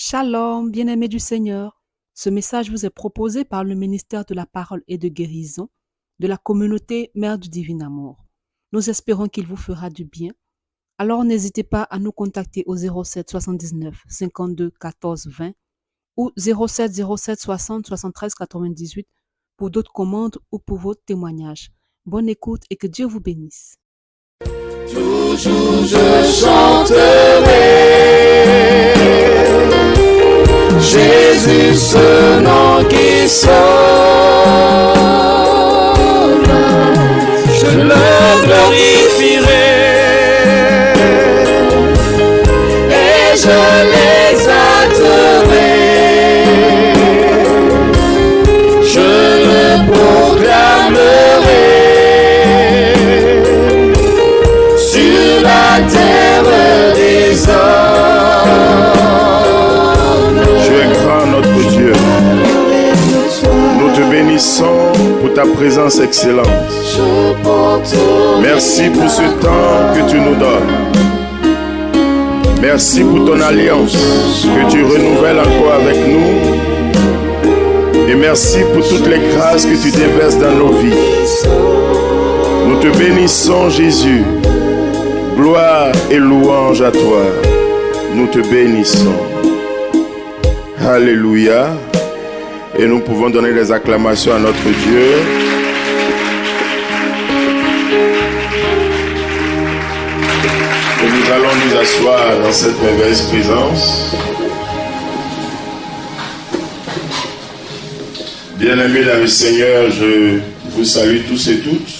Shalom, bien-aimés du Seigneur. Ce message vous est proposé par le ministère de la Parole et de Guérison de la communauté Mère du Divin Amour. Nous espérons qu'il vous fera du bien. Alors n'hésitez pas à nous contacter au 07 79 52 14 20 ou 07 07 60 73 98 pour d'autres commandes ou pour vos témoignages. Bonne écoute et que Dieu vous bénisse. Toujours je chanterai Jésus, ce nom qui sauve. Je le glorifierai et je l'exalterai. Je le proclamerai sur la terre des hommes. Tu es grand, notre Dieu. Nous te bénissons pour ta présence excellente. Merci pour ce temps que tu nous donnes. Merci pour ton alliance que tu renouvelles encore avec nous. Et merci pour toutes les grâces que tu déverses dans nos vies. Nous te bénissons, Jésus. Gloire et louange à toi. Nous te bénissons. Alléluia. Et nous pouvons donner des acclamations à notre Dieu. Et nous allons nous asseoir dans cette merveilleuse présence. Bien-aimés dans le Seigneur, je vous salue tous et toutes.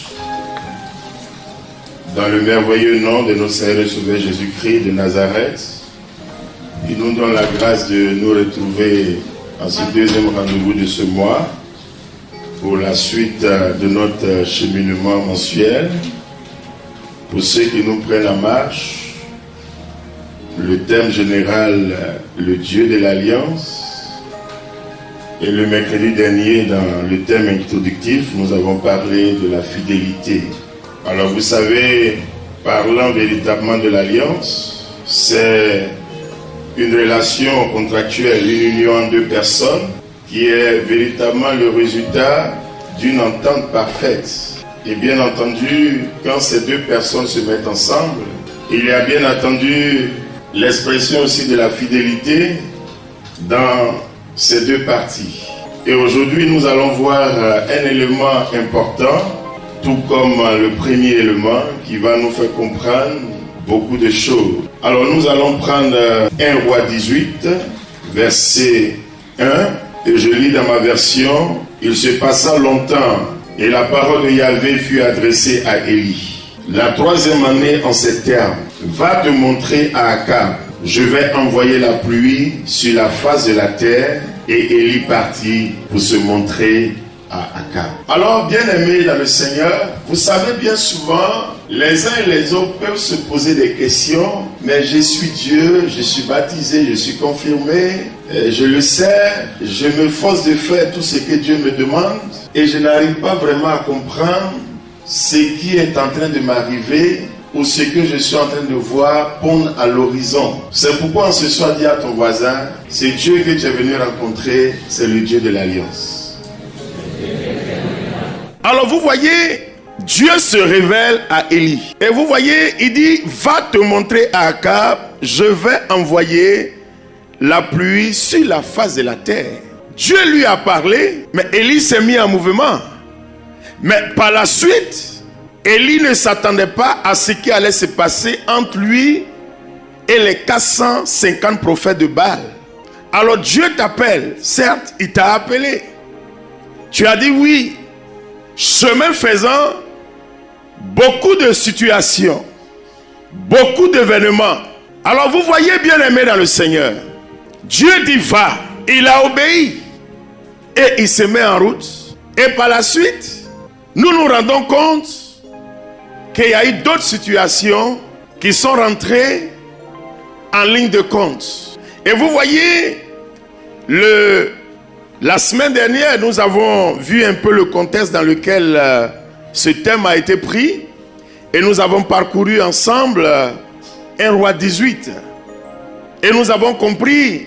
Dans le merveilleux nom de notre Seigneur et Sauveur Jésus-Christ de Nazareth, il nous donne la grâce de nous retrouver en ce deuxième rendez-vous de ce mois pour la suite de notre cheminement mensuel. Pour ceux qui nous prennent en marche, le thème général, le Dieu de l'Alliance. Et le mercredi dernier, dans le thème introductif, nous avons parlé de la fidélité. Alors vous savez, parlant véritablement de l'alliance, c'est une relation contractuelle, une union en deux personnes qui est véritablement le résultat d'une entente parfaite. Et bien entendu, quand ces deux personnes se mettent ensemble, il y a bien entendu l'expression aussi de la fidélité dans ces deux parties. Et aujourd'hui, nous allons voir un élément important, tout comme le premier élément qui va nous faire comprendre beaucoup de choses. Alors nous allons prendre 1 Roi 18, verset 1, et je lis dans ma version. Il se passa longtemps, et la parole de Yahvé fut adressée à Élie. La troisième année en ces termes, va te montrer à Akab. Je vais envoyer la pluie sur la face de la terre. Et Élie partit pour se montrer à Akab. Alors, bien-aimés dans le Seigneur, vous savez bien souvent, les uns et les autres peuvent se poser des questions. Mais je suis Dieu, je suis baptisé, je suis confirmé, je le sais, je me force de faire tout ce que Dieu me demande. Et je n'arrive pas vraiment à comprendre ce qui est en train de m'arriver ou ce que je suis en train de voir pondre à l'horizon. C'est pourquoi en ce soir, dis à ton voisin, c'est Dieu que tu es venu rencontrer, c'est le Dieu de l'Alliance. Alors vous voyez, Dieu se révèle à Élie. Et vous voyez, il dit, va te montrer à Akab, je vais envoyer la pluie sur la face de la terre. Dieu lui a parlé, mais Élie s'est mis en mouvement. Mais par la suite, Élie ne s'attendait pas à ce qui allait se passer entre lui et les 450 prophètes de Baal. Alors Dieu t'appelle, certes, il t'a appelé. Tu as dit oui. Chemin faisant, beaucoup de situations, beaucoup d'événements. Alors vous voyez, bien aimé dans le Seigneur, Dieu dit va, il a obéi et il se met en route. Et par la suite, nous nous rendons compte qu'il y a eu d'autres situations qui sont rentrées en ligne de compte. Et vous voyez, la semaine dernière, nous avons vu un peu le contexte dans lequel ce thème a été pris. Et nous avons parcouru ensemble 1 Roi 18. Et nous avons compris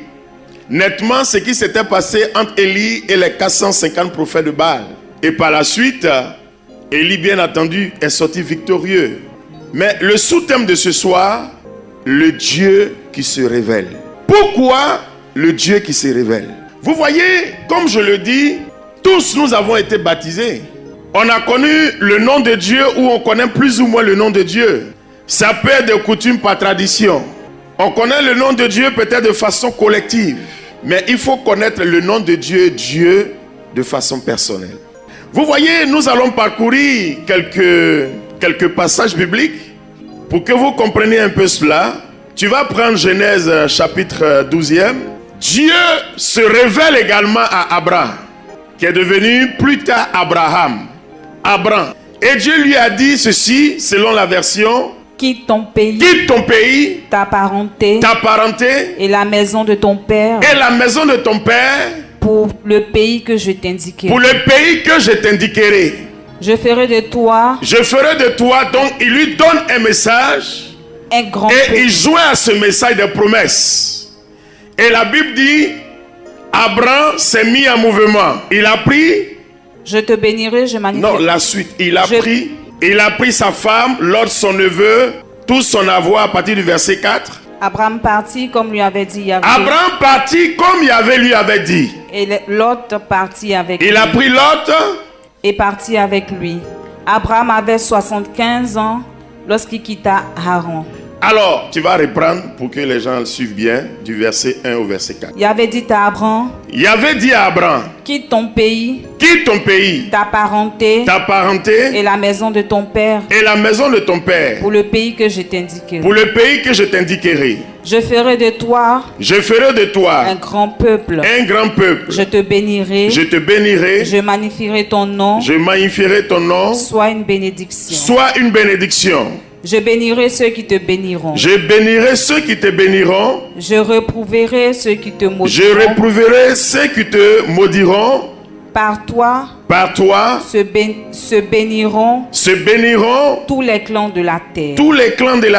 nettement ce qui s'était passé entre Élie et les 450 prophètes de Baal. Et par la suite, Élie, bien entendu, est sorti victorieux. Mais le sous-thème de ce soir, le Dieu qui se révèle. Pourquoi le Dieu qui se révèle? Vous voyez, comme je le dis, tous nous avons été baptisés. On a connu le nom de Dieu ou on connaît plus ou moins le nom de Dieu. Ça peut être de coutume par tradition. On connaît le nom de Dieu peut-être de façon collective. Mais il faut connaître le nom de Dieu, Dieu, de façon personnelle. Vous voyez, nous allons parcourir quelques passages bibliques pour que vous compreniez un peu cela. Tu vas prendre Genèse chapitre 12e. Dieu se révèle également à Abraham, qui est devenu plus tard Abraham. Abraham. Et Dieu lui a dit ceci, selon la version: quitte ton pays, ta parenté, et la maison de ton père, pour le pays que je t'indiquerai. Je ferai de toi, donc il lui donne un message, un grand et peuple. il joint à ce message des promesses. Et la Bible dit, Abraham s'est mis en mouvement. Il a pris... Je te bénirai, je manifesterai. Non, la suite. Il a pris sa femme, Lot son neveu, tout son avoir à partir du verset 4. Abraham partit comme lui avait dit Yahvé. Abraham partit comme Yahvé lui avait dit. Et Lot partit avec lui. Il a pris Lot et partit avec lui. Abraham avait 75 ans lorsqu'il quitta Haran. Alors, tu vas reprendre pour que les gens suivent bien du verset 1 au verset 4. Yahvé dit à Abraham, quitte ton pays, ta parenté, et la maison de ton père, pour le pays que je t'indiquerai. Je ferai de toi, un grand peuple. Je te bénirai, je magnifierai ton nom, sois une bénédiction. Je bénirai ceux qui te béniront. Je réprouverai ceux qui te maudiront. Par toi se béniront tous les clans de la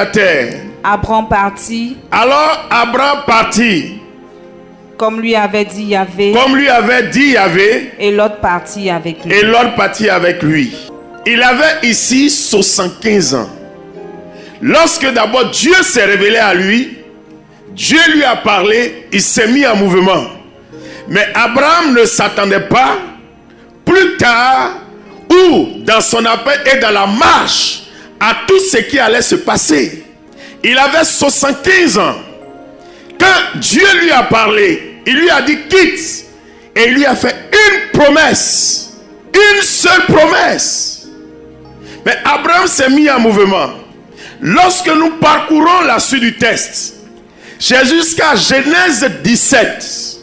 terre. Abraham partit. Alors Abraham partit. Comme lui avait dit Yahvé. Et Lot partit avec lui. Il avait ici 75 ans. Lorsque d'abord Dieu s'est révélé à lui, Dieu lui a parlé, il s'est mis en mouvement. Mais Abraham ne s'attendait pas, plus tard, ou dans son appel et dans la marche, à tout ce qui allait se passer. Il avait 75 ans. Quand Dieu lui a parlé, il lui a dit quitte. Et il lui a fait une promesse. Une seule promesse. Mais Abraham s'est mis en mouvement. Lorsque nous parcourons la suite du texte, c'est jusqu'à Genèse 17.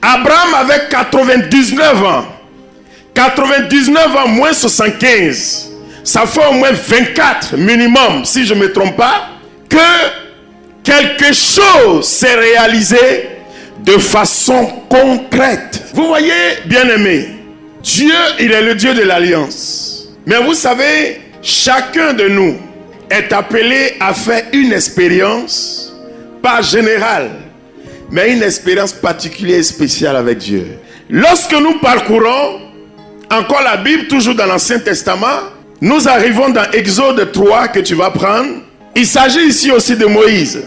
Abraham avait 99 ans. 99 ans moins 75. Ça fait au moins 24 minimum, si je ne me trompe pas, que quelque chose s'est réalisé de façon concrète. Vous voyez, bien-aimés, Dieu, il est le Dieu de l'alliance. Mais vous savez, chacun de nous est appelé à faire une expérience, pas générale, mais une expérience particulière et spéciale avec Dieu. Lorsque nous parcourons encore la Bible, toujours dans l'Ancien Testament, nous arrivons dans Exode 3 que tu vas prendre. Il s'agit ici aussi de Moïse.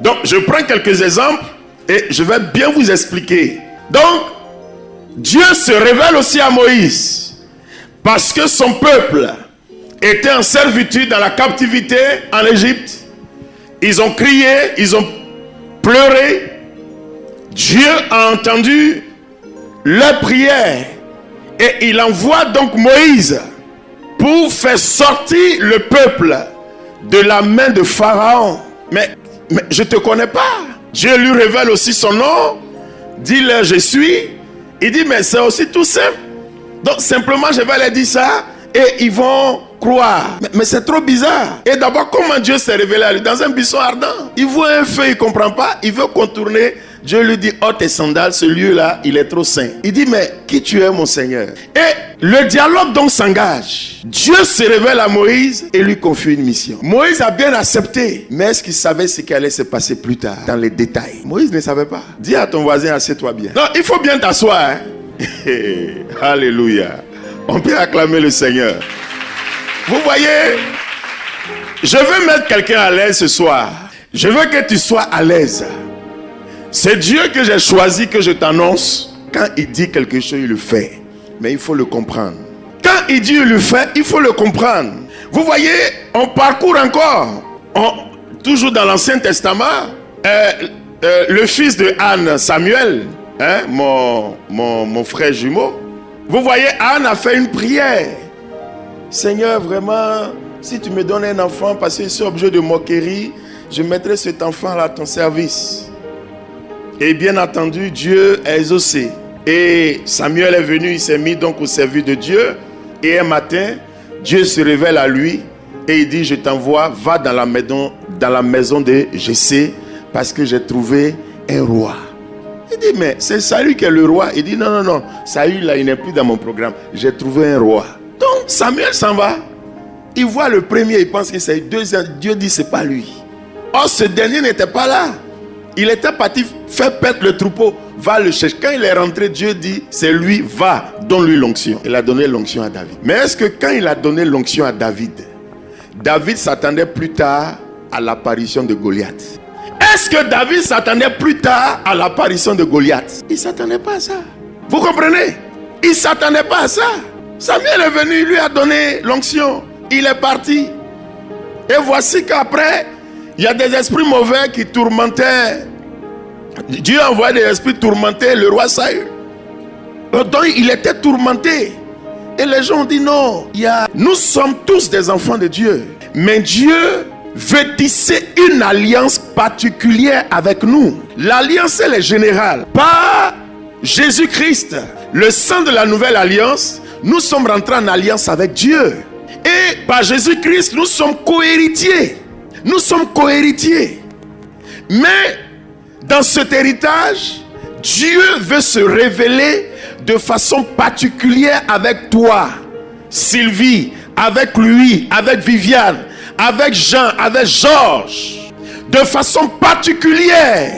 Donc, je prends quelques exemples et je vais bien vous expliquer. Donc, Dieu se révèle aussi à Moïse parce que son peuple était en servitude dans la captivité en Égypte. Ils ont crié, ils ont pleuré. Dieu a entendu leur prière et il envoie donc Moïse pour faire sortir le peuple de la main de Pharaon. Mais je ne te connais pas. Dieu lui révèle aussi son nom. Dis-leur je suis. Il dit mais c'est aussi tout simple. Donc simplement je vais leur dire ça et ils vont croire. Mais c'est trop bizarre. Et d'abord, comment Dieu s'est révélé à lui? Dans un buisson ardent. Il voit un feu, il ne comprend pas. Il veut contourner Dieu lui dit, ôte tes sandales, ce lieu-là, il est trop saint. Il dit, mais qui tu es, mon Seigneur? Et le dialogue donc s'engage. Dieu se révèle à Moïse et lui confie une mission. Moïse a bien accepté, mais est-ce qu'il savait ce qui allait se passer plus tard, dans les détails? Moïse ne savait pas. Dis à ton voisin, assieds-toi bien. Non, il faut bien t'asseoir. Hein? Alléluia. On peut acclamer le Seigneur. Vous voyez, je veux mettre quelqu'un à l'aise ce soir. Je veux que tu sois à l'aise. C'est Dieu que j'ai choisi, que je t'annonce. Quand il dit quelque chose, il le fait. Mais il faut le comprendre. Quand il dit il le fait, il faut le comprendre. Vous voyez, on parcourt encore. Toujours dans l'Ancien Testament, le fils de Anne, Samuel, hein, mon frère jumeau. Vous voyez, Anne a fait une prière. Seigneur, vraiment, si tu me donnes un enfant, parce que c'est objet de moquerie, je mettrai cet enfant-là à ton service. Et bien entendu, Dieu a exaucé. Et Samuel est venu, il s'est mis donc au service de Dieu. Et un matin, Dieu se révèle à lui et il dit, je t'envoie, va dans la maison de Jessé, parce que j'ai trouvé un roi. Il dit, mais c'est Saül qui est le roi. Il dit, non, Saül là, il n'est plus dans mon programme. J'ai trouvé un roi. Donc Samuel s'en va. Il voit le premier, il pense que c'est le deuxième. Dieu dit, c'est pas lui. Or, ce dernier n'était pas là. Il était parti faire perdre le troupeau. Va le chercher. Quand il est rentré, Dieu dit, c'est lui, va, donne-lui l'onction. Il a donné l'onction à David. Mais est-ce que quand il a donné l'onction à David, David s'attendait plus tard à l'apparition de Goliath? Est-ce que David s'attendait plus tard à l'apparition de Goliath? Il ne s'attendait pas à ça. Vous comprenez? Il ne s'attendait pas à ça. Samuel est venu, il lui a donné l'onction. Il est parti. Et voici qu'après, il y a des esprits mauvais qui tourmentaient. Dieu a envoyé des esprits tourmenter le roi Saül. Donc il était tourmenté. Et les gens ont dit non. Nous sommes tous des enfants de Dieu. Mais Dieu veut tisser une alliance particulière avec nous. L'alliance, elle est générale. Par Jésus-Christ, le sang de la nouvelle alliance, nous sommes rentrés en alliance avec Dieu. Et par Jésus-Christ, nous sommes co-héritiers. Nous sommes co-héritiers. Mais dans cet héritage, Dieu veut se révéler de façon particulière avec toi, Sylvie, avec lui, avec Viviane, avec Jean, avec Georges, de façon particulière,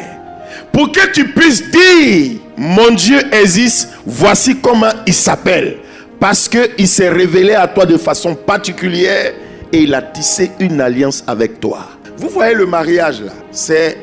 pour que tu puisses dire, mon Dieu existe, voici comment il s'appelle. Parce qu'il s'est révélé à toi de façon particulière et il a tissé une alliance avec toi. Vous voyez le mariage là, c'est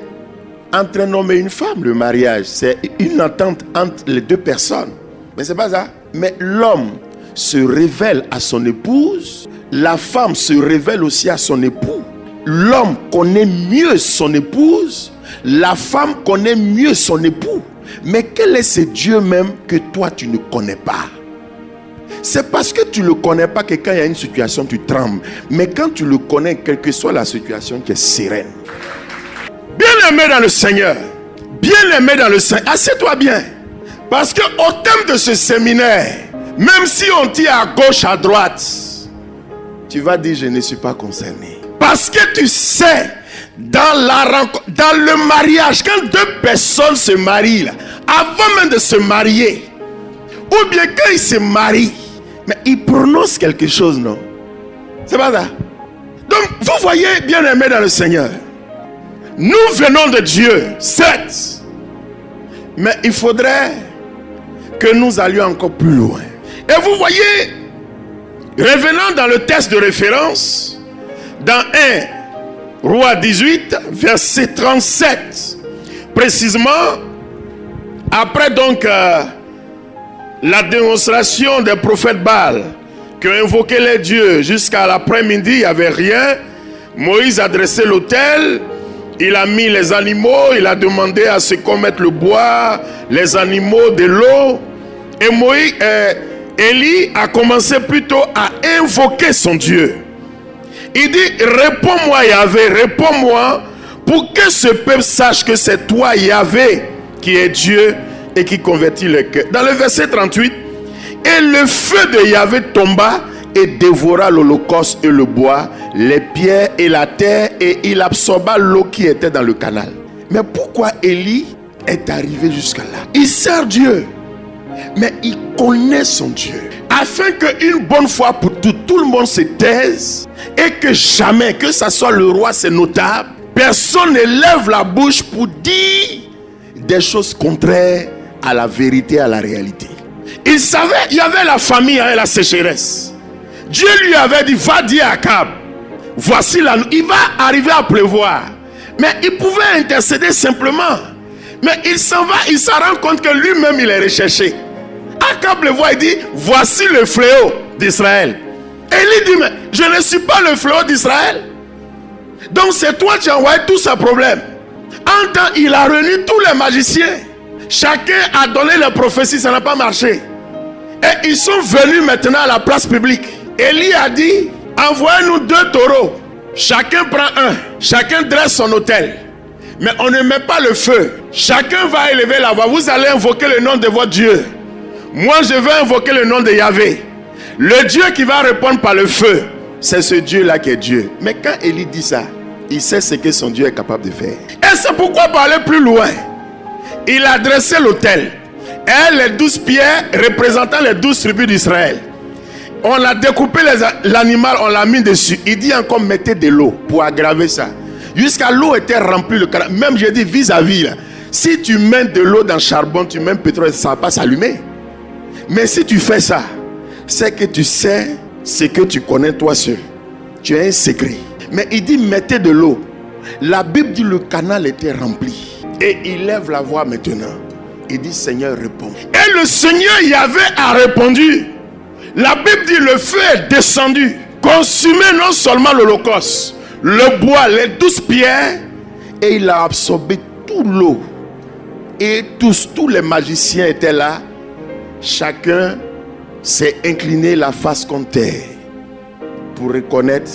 entre un homme et une femme. Le mariage, c'est une entente entre les deux personnes. Mais c'est pas ça. Mais l'homme se révèle à son épouse, la femme se révèle aussi à son époux. L'homme connaît mieux son épouse, la femme connaît mieux son époux. Mais quel est ce Dieu même que toi tu ne connais pas? C'est parce que tu ne le connais pas que quand il y a une situation, tu trembles. Mais quand tu le connais, quelle que soit la situation, tu es sereine. Bien-aimé dans le Seigneur, bien-aimé dans le Seigneur, assieds-toi bien. Parce qu'au thème de ce séminaire, même si on dit à gauche, à droite, tu vas dire je ne suis pas concerné. Parce que tu sais, dans la rencontre, dans le mariage, quand deux personnes se marient, là, avant même de se marier, ou bien quand ils se marient, mais ils prononcent quelque chose, non? C'est pas ça. Donc, vous voyez, bien-aimé dans le Seigneur, nous venons de Dieu, certes, mais il faudrait que nous allions encore plus loin. Et vous voyez, revenons dans le texte de référence, dans 1 Roi 18, verset 37, précisément, après donc la démonstration des prophètes Baal qui ont invoqué les dieux jusqu'à l'après-midi, il n'y avait rien. Moïse a dressé l'autel, il a mis les animaux, il a demandé à ce qu'on mette le bois, les animaux, de l'eau. Et Élie a commencé plutôt à invoquer son Dieu. Il dit, réponds-moi Yahvé, réponds-moi, pour que ce peuple sache que c'est toi Yahvé qui est Dieu et qui convertit le cœur. Dans le verset 38, et le feu de Yahvé tomba et dévora l'holocauste et le bois, les pierres et la terre, et il absorba l'eau qui était dans le canal. Mais pourquoi Élie est arrivé jusqu'à là. Il sert Dieu, mais il connaît son Dieu. Afin qu'une bonne fois pour tout le monde se taise et que jamais, que ce soit le roi, ses notables, personne ne lève la bouche pour dire des choses contraires à la vérité, à la réalité. Il savait, il y avait la famine et la sécheresse. Dieu lui avait dit, va dire à Akab, voici la nuit, il va arriver à pleuvoir. Mais il pouvait intercéder simplement. Mais il s'en va, il se rend compte que lui-même il est recherché. Akab le voit et dit, voici le fléau d'Israël. Et il dit, mais je ne suis pas le fléau d'Israël. Donc c'est toi qui as envoyé tous ces problèmes. En temps, il a réuni tous les magiciens. Chacun a donné les prophéties, ça n'a pas marché. Et ils sont venus maintenant à la place publique. Élie a dit, envoyez-nous 2 taureaux. Chacun prend un. Chacun dresse son autel. Mais on ne met pas le feu. Chacun va élever la voix. Vous allez invoquer le nom de votre Dieu. Moi, je vais invoquer le nom de Yahvé. Le Dieu qui va répondre par le feu, c'est ce Dieu-là qui est Dieu. Mais quand Élie dit ça, il sait ce que son Dieu est capable de faire. Et c'est pourquoi, pour aller plus loin, il a dressé l'autel. Et les 12 pierres représentant les 12 tribus d'Israël. On a découpé l'animal, on l'a mis dessus. Il dit encore, mettez de l'eau pour aggraver ça. Jusqu'à l'eau était remplie. Même je dis vis-à-vis là. Si tu mets de l'eau dans le charbon, tu mets le pétrole, ça ne va pas s'allumer. Mais si tu fais ça, c'est que tu sais ce que tu connais toi seul. Tu as un secret. Mais il dit mettez de l'eau. La Bible dit le canal était rempli. Et il lève la voix maintenant. Il dit Seigneur réponds. Et le Seigneur Yahvé a répondu. La Bible dit le feu est descendu. Consumé non seulement l'holocauste, le bois, les 12 pierres. Et il a absorbé toute l'eau. Et tous les magiciens étaient là. Chacun s'est incliné la face contre terre pour reconnaître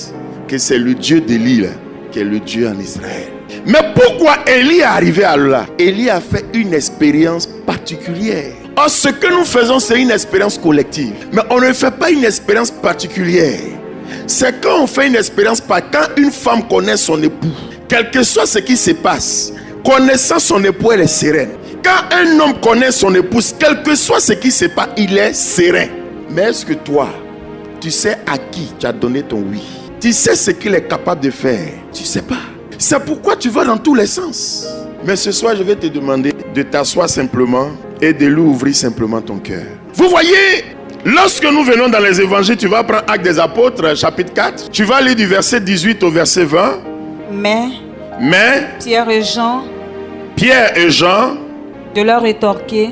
que c'est le Dieu d'Élie qui est le Dieu en Israël. Mais pourquoi Élie est arrivé à là? Élie a fait une expérience particulière. Or, ce que nous faisons, c'est une expérience collective. Mais on ne fait pas une expérience particulière. C'est quand on fait une expérience, quand une femme connaît son époux, quel que soit ce qui se passe, connaissant son époux, elle est sereine. Quand un homme connaît son épouse, quel que soit ce qui se passe, il est serein. Mais est-ce que toi, tu sais à qui tu as donné ton oui? Tu sais ce qu'il est capable de faire? Tu ne sais pas. C'est pourquoi tu vas dans tous les sens. Mais ce soir, je vais te demander de t'asseoir simplement et de lui ouvrir simplement ton cœur. Vous voyez, lorsque nous venons dans les évangiles, tu vas prendre Actes des Apôtres, chapitre 4. Tu vas lire du verset 18 au verset 20. Mais Pierre et Jean de leur rétorquer,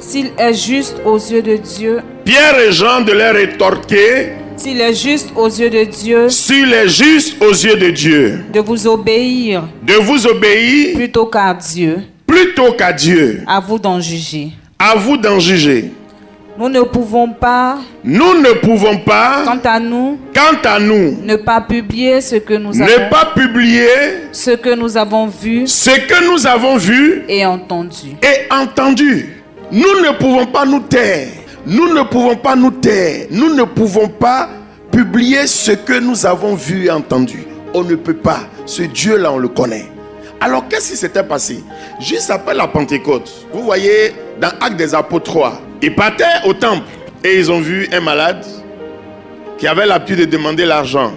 s'il est juste aux yeux de Dieu. Pierre et Jean de leur rétorquer, s'il est juste aux yeux de Dieu. S'il est juste aux yeux de Dieu. De vous obéir. De vous obéir. Plutôt qu'à Dieu. Plutôt qu'à Dieu. À vous d'en juger. À vous d'en juger. Nous ne pouvons pas. Quant à nous. Ne pas publier ce que nous avons. Ne pas publier. Ce que nous avons vu. Ce que nous avons vu. Et entendu. Nous ne pouvons pas nous taire. Nous ne pouvons pas publier ce que nous avons vu et entendu. On ne peut pas. Ce Dieu-là, on le connaît. Alors, qu'est-ce qui s'était passé? Juste après la Pentecôte, vous voyez, dans Actes des Apôtres 3, ils partaient au temple et ils ont vu un malade qui avait l'habitude de demander l'argent.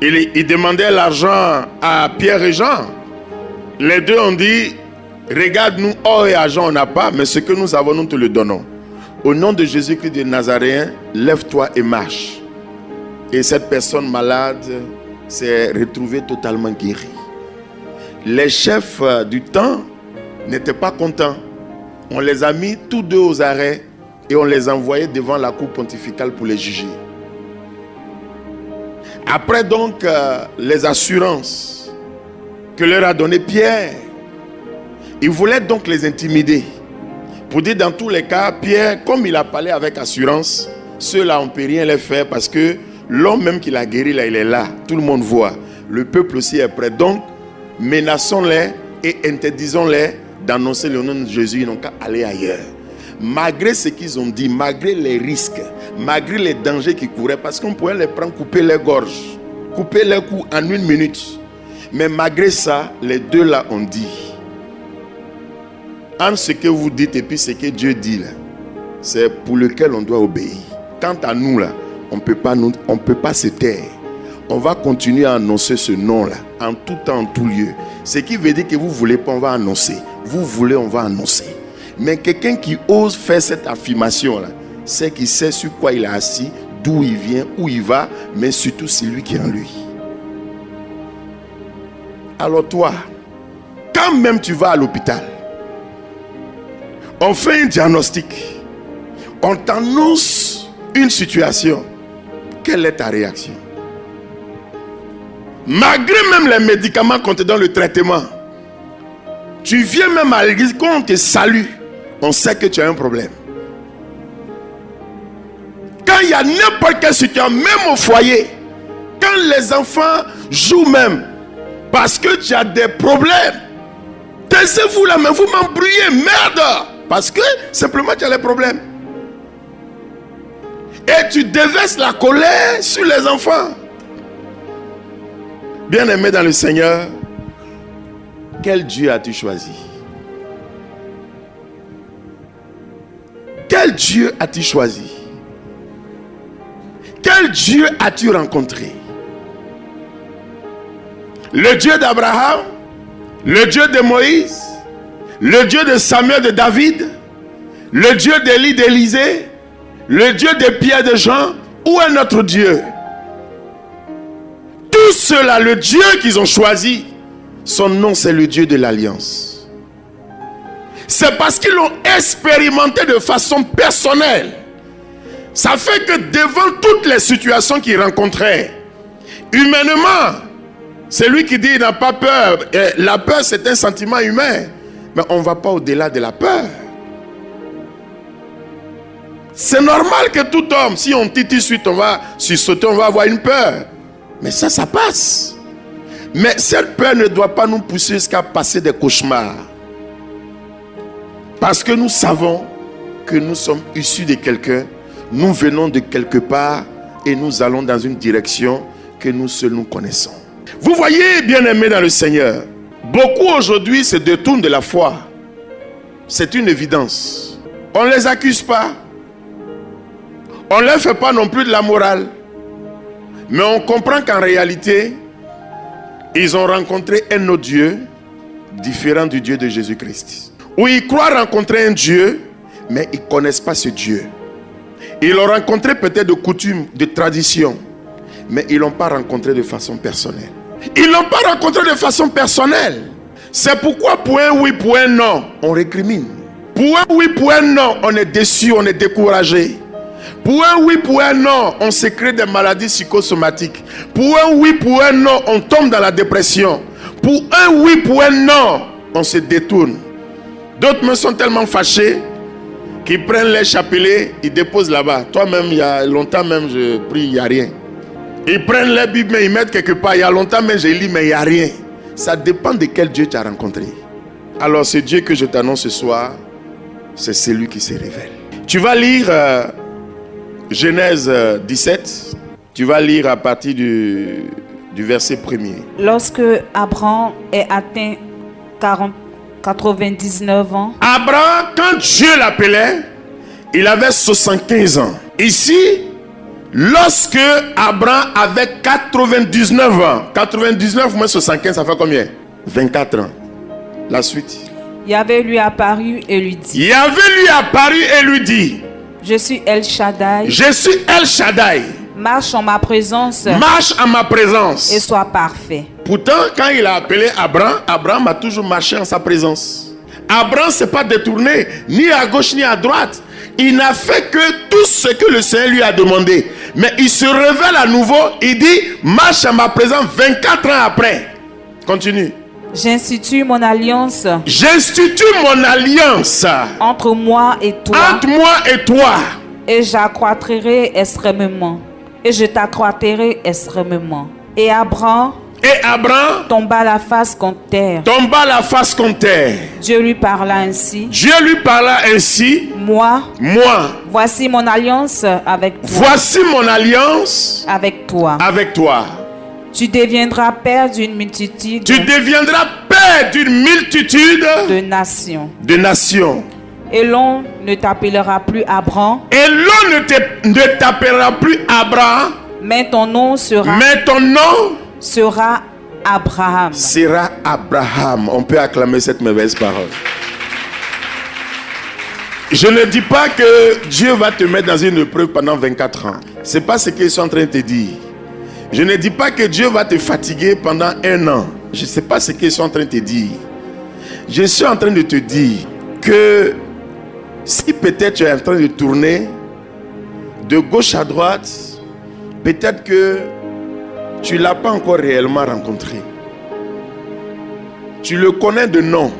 Ils demandaient l'argent à Pierre et Jean. Les deux ont dit, regarde-nous, or et argent on n'a pas, mais ce que nous avons, nous te le donnons. Au nom de Jésus-Christ de Nazaréen, lève-toi et marche. Et cette personne malade s'est retrouvée totalement guérie. Les chefs du temps n'étaient pas contents. On les a mis tous deux aux arrêts et on les envoyait devant la cour pontificale pour les juger. Après donc les assurances que leur a donné Pierre, il voulait donc les intimider. Pour dire dans tous les cas, Pierre, comme il a parlé avec assurance, ceux-là on ne peut rien les faire parce que l'homme même qui l'a guéri là, il est là. Tout le monde voit. Le peuple aussi est prêt. Donc, menaçons-les et interdisons-les d'annoncer le nom de Jésus. Ils n'ont qu'à aller ailleurs. Malgré ce qu'ils ont dit, malgré les risques, malgré les dangers qu'ils couraient, parce qu'on pouvait les prendre, couper les gorges, couper les coups en 1 minute. Mais malgré ça, les deux là ont dit. entre ce que vous dites et puis ce que Dieu dit là, c'est pour lequel on doit obéir. Quant à nous là, on peut pas se taire. On va continuer à annoncer ce nom-là, en tout temps, en tout lieu. Ce qui veut dire que vous voulez pas, on va annoncer. Vous voulez, on va annoncer. Mais quelqu'un qui ose faire cette affirmation-là, c'est qu'il sait sur quoi il est assis, d'où il vient, où il va, mais surtout c'est lui qui est en lui. Alors toi, quand même tu vas à l'hôpital, on fait un diagnostic, on t'annonce une situation, quelle est ta réaction? Malgré même les médicaments qu'on te donne, le traitement, tu viens même à l'église, quand on te salue, on sait que tu as un problème. Quand il y a n'importe quelle situation, même au foyer, quand les enfants jouent même, parce que tu as des problèmes, taisez-vous là, mais vous m'embrouillez, merde, parce que simplement tu as les problèmes. Et tu déverses la colère sur les enfants. Bien-aimé dans le Seigneur, quel Dieu as-tu choisi? Quel Dieu as-tu choisi? Quel Dieu as-tu rencontré? Le Dieu d'Abraham, le Dieu de Moïse, le Dieu de Samuel, de David, le Dieu d'Élie, d'Élisée, le Dieu de Pierre, de Jean, ou un autre Dieu? Tout cela, le Dieu qu'ils ont choisi, son nom c'est le Dieu de l'Alliance. C'est parce qu'ils l'ont expérimenté de façon personnelle. Ça fait que devant toutes les situations qu'ils rencontraient, humainement, c'est lui qui dit il n'a pas peur. Et la peur c'est un sentiment humain. Mais on ne va pas au-delà de la peur. C'est normal que tout homme, si on dit tout de suite on va sursauter, on va avoir une peur. Mais ça passe. Mais cette peur ne doit pas nous pousser jusqu'à passer des cauchemars. Parce que nous savons que nous sommes issus de quelqu'un, nous venons de quelque part et nous allons dans une direction que nous seuls nous connaissons. Vous voyez, bien-aimés dans le Seigneur, beaucoup aujourd'hui se détournent de la foi. C'est une évidence. On ne les accuse pas. On ne leur fait pas non plus de la morale. Mais on comprend qu'en réalité, ils ont rencontré un autre Dieu différent du Dieu de Jésus-Christ. Où ils croient rencontrer un Dieu, mais ils ne connaissent pas ce Dieu. Ils l'ont rencontré peut-être de coutume, de tradition, mais ils ne l'ont pas rencontré de façon personnelle. Ils ne l'ont pas rencontré de façon personnelle. C'est pourquoi pour un oui, pour un non, on récrimine. Pour un oui, pour un non, on est déçu, on est découragé. Pour un oui, pour un non, on se crée des maladies psychosomatiques. Pour un oui, pour un non, on tombe dans la dépression. Pour un oui, pour un non, on se détourne. D'autres me sont tellement fâchés qu'ils prennent les chapelets, ils déposent là-bas. Toi-même, il y a longtemps même, je prie, il n'y a rien. Ils prennent les Bibles, mais ils mettent quelque part. Il y a longtemps même, je lis, mais il n'y a rien. Ça dépend de quel Dieu tu as rencontré. Alors, ce Dieu que je t'annonce ce soir, c'est celui qui se révèle. Tu vas lire Genèse 17. Tu vas lire à partir du verset 1er. Lorsque Abraham est atteint 99 ans. Abraham, quand Dieu l'appelait, il avait 75 ans. Ici, lorsque Abraham avait 99 ans, 99 moins 75, ça fait combien? 24 ans. La suite. Yahvé lui apparut et lui dit. Yahvé lui apparut et lui dit. Je suis El Shaddai. Je suis El Shaddai. Marche en ma présence. Marche en ma présence. Et sois parfait. Pourtant, quand il a appelé Abraham, Abraham a toujours marché en sa présence. Abraham ne s'est pas détourné, ni à gauche ni à droite. Il n'a fait que tout ce que le Seigneur lui a demandé. Mais il se révèle à nouveau, il dit, marche en ma présence 24 ans après. Continue. J'institue mon alliance. J'institue mon alliance. Entre moi et toi. Entre moi et toi. Et j'accroîtrai extrêmement. Et je t'accroîtrai extrêmement. Et Abraham tomba la face contre terre. Tomba la face contre terre. Dieu lui parla ainsi. Dieu lui parla ainsi. Moi. Voici mon alliance avec toi. Voici mon alliance avec toi. Avec toi. Tu deviendras père d'une multitude. Tu deviendras père d'une multitude de nations. De nations. Et l'on ne t'appellera plus Abraham. Et l'on ne t'appellera plus Abraham. Mais ton nom sera. Sera Abraham. Sera Abraham. On peut acclamer cette merveilleuse parole. Je ne dis pas que Dieu va te mettre dans une épreuve pendant 24 ans. C'est pas ce qu'ils sont en train de te dire. Je ne dis pas que Dieu va te fatiguer pendant 1 an. Je ne sais pas ce qu'ils sont en train de te dire. Je suis en train de te dire que si peut-être tu es en train de tourner de gauche à droite, peut-être que tu ne l'as pas encore réellement rencontré. Tu le connais de nom,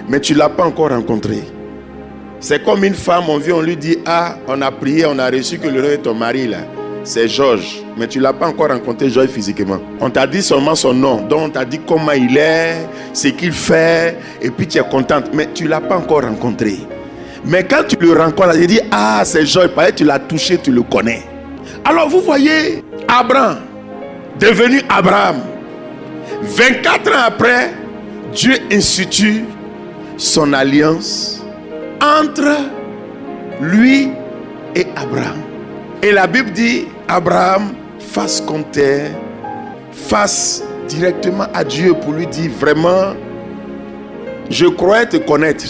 mais tu ne l'as pas encore rencontré. C'est comme une femme, on vient, on lui dit, ah, on a prié, on a reçu que le nom de ton mari là, c'est Georges. Mais tu ne l'as pas encore rencontré, Georges, physiquement. On t'a dit seulement son nom, donc on t'a dit comment il est, ce qu'il fait, et puis tu es contente, mais tu ne l'as pas encore rencontré. Mais quand tu le rencontres, tu dis, ah, c'est Georges, tu l'as touché, tu le connais. Alors vous voyez, Abraham, devenu Abraham, 24 ans après, Dieu institue son alliance entre lui et Abraham. Et la Bible dit, Abraham face contre terre, face directement à Dieu pour lui dire, vraiment, je croyais te connaître,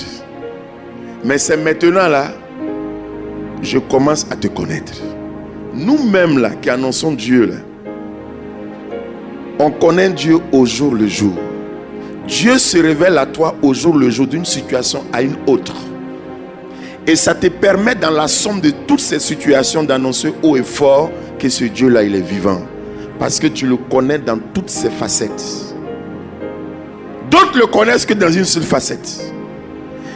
mais c'est maintenant là, je commence à te connaître. Nous-mêmes là, qui annonçons Dieu là, on connaît Dieu au jour le jour. Dieu se révèle à toi au jour le jour d'une situation à une autre. Et ça te permet dans la somme de toutes ces situations d'annoncer haut et fort que ce Dieu-là, il est vivant. Parce que tu le connais dans toutes ses facettes. D'autres le connaissent que dans une seule facette.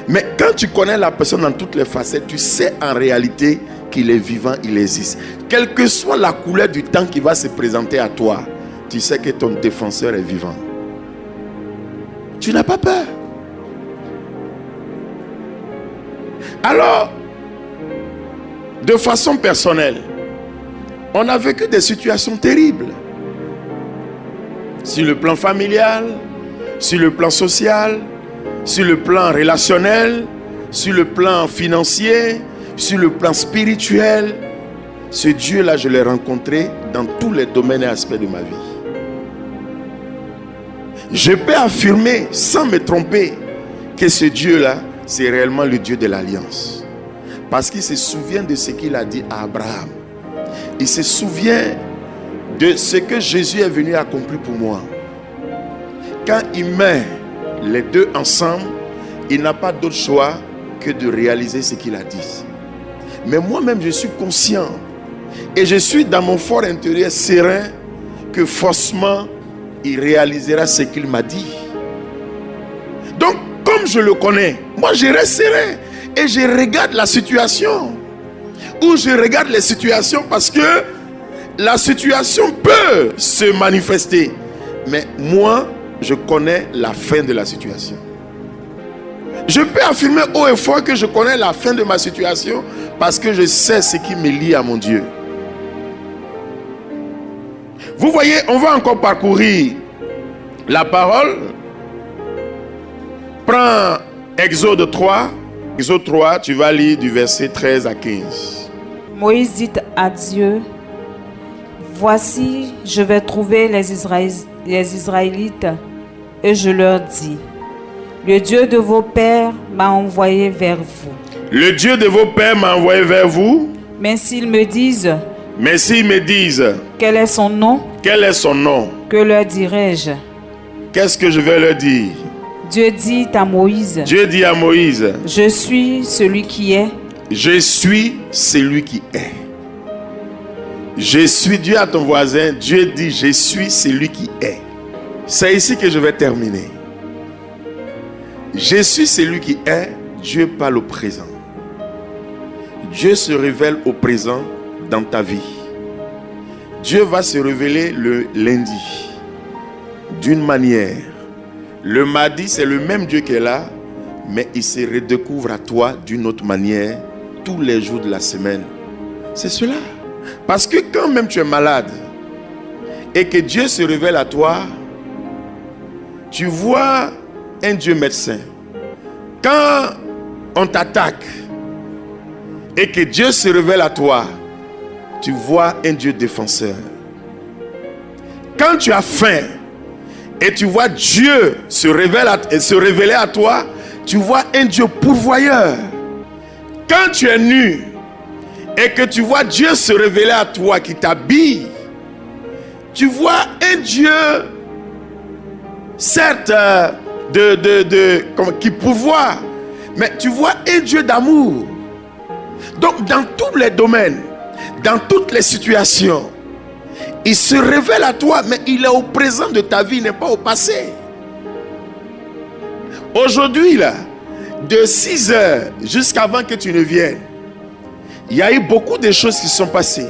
Mais quand tu connais la personne dans toutes les facettes, tu sais en réalité qu'il est vivant, il existe. Quelle que soit la couleur du temps qui va se présenter à toi, tu sais que ton défenseur est vivant. Tu n'as pas peur. Alors, de façon personnelle, on a vécu des situations terribles. Sur le plan familial, sur le plan social, sur le plan relationnel, sur le plan financier, sur le plan spirituel. Ce Dieu-là, je l'ai rencontré dans tous les domaines et aspects de ma vie. Je peux affirmer, sans me tromper, que ce Dieu-là, c'est réellement le Dieu de l'alliance. Parce qu'il se souvient de ce qu'il a dit à Abraham. Il se souvient de ce que Jésus est venu accomplir pour moi. Quand il met les deux ensemble, il n'a pas d'autre choix que de réaliser ce qu'il a dit. Mais moi-même, je suis conscient. Et je suis dans mon fort intérieur serein que forcément, il réalisera ce qu'il m'a dit. Donc, comme je le connais, moi je reste serein et je regarde la situation. Ou je regarde les situations parce que la situation peut se manifester. Mais moi, je connais la fin de la situation. Je peux affirmer haut et fort que je connais la fin de ma situation parce que je sais ce qui me lie à mon Dieu. Vous voyez, on va encore parcourir la parole. Prends Exode 3. Exode 3, tu vas lire du verset 13 à 15. Moïse dit à Dieu, voici, je vais trouver les Israélites et je leur dis, le Dieu de vos pères m'a envoyé vers vous. Le Dieu de vos pères m'a envoyé vers vous. Mais s'ils me disent, quel est son nom? Quel est son nom? Que leur dirai-je? Qu'est-ce que je vais leur dire? Dieu dit à Moïse. Dieu dit à Moïse. Je suis celui qui est. Je suis celui qui est. Je suis Dieu à ton voisin. Dieu dit je suis celui qui est. C'est ici que je vais terminer. Je suis celui qui est. Dieu parle au présent. Dieu se révèle au présent dans ta vie. Dieu va se révéler le lundi d'une manière. Le mardi, c'est le même Dieu qui est là, mais il se redécouvre à toi d'une autre manière tous les jours de la semaine. C'est cela. Parce que quand même tu es malade, et que Dieu se révèle à toi, tu vois un Dieu médecin. Quand on t'attaque et que Dieu se révèle à toi, tu vois un Dieu défenseur. Quand tu as faim et tu vois Dieu se révéler à toi, tu vois un Dieu pourvoyeur. Quand tu es nu et que tu vois Dieu se révéler à toi qui t'habille, tu vois un Dieu, certes, qui pourvoit, mais tu vois un Dieu d'amour. Donc, dans tous les domaines, dans toutes les situations, il se révèle à toi, mais il est au présent de ta vie, il n'est pas au passé. Aujourd'hui, là, de 6 heures jusqu'avant que tu ne viennes, il y a eu beaucoup de choses qui sont passées.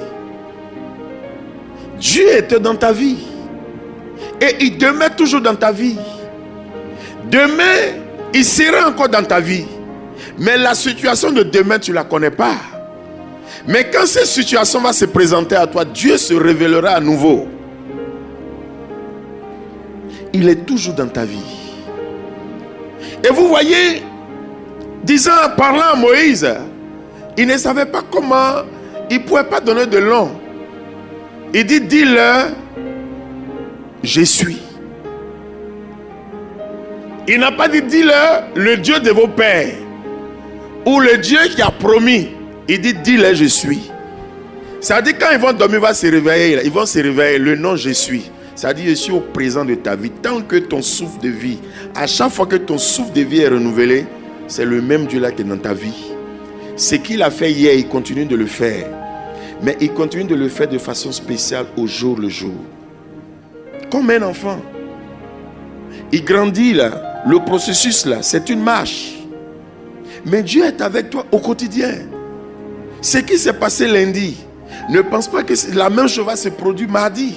Dieu était dans ta vie. Et il demeure toujours dans ta vie. Demain, il sera encore dans ta vie. Mais la situation de demain, tu ne la connais pas. Mais quand cette situation va se présenter à toi, Dieu se révélera à nouveau. Il est toujours dans ta vie. Et vous voyez, parlant à Moïse, il ne savait pas comment, il ne pouvait pas donner de nom. Il dit, dis-leur, je suis. Il n'a pas dit, dis-leur, le Dieu de vos pères, ou le Dieu qui a promis. Il dit, dis-leur, je suis. Ça veut dire, quand ils vont dormir, ils vont se réveiller, le nom je suis. Ça veut dire, je suis au présent de ta vie. Tant que ton souffle de vie, à chaque fois que ton souffle de vie est renouvelé, c'est le même Dieu là qui est dans ta vie. Ce qu'il a fait hier, il continue de le faire. Mais il continue de le faire de façon spéciale au jour le jour. Comme un enfant. Il grandit là. Le processus là, c'est une marche. Mais Dieu est avec toi au quotidien. Ce qui s'est passé lundi, ne pense pas que la même chose va se produire mardi.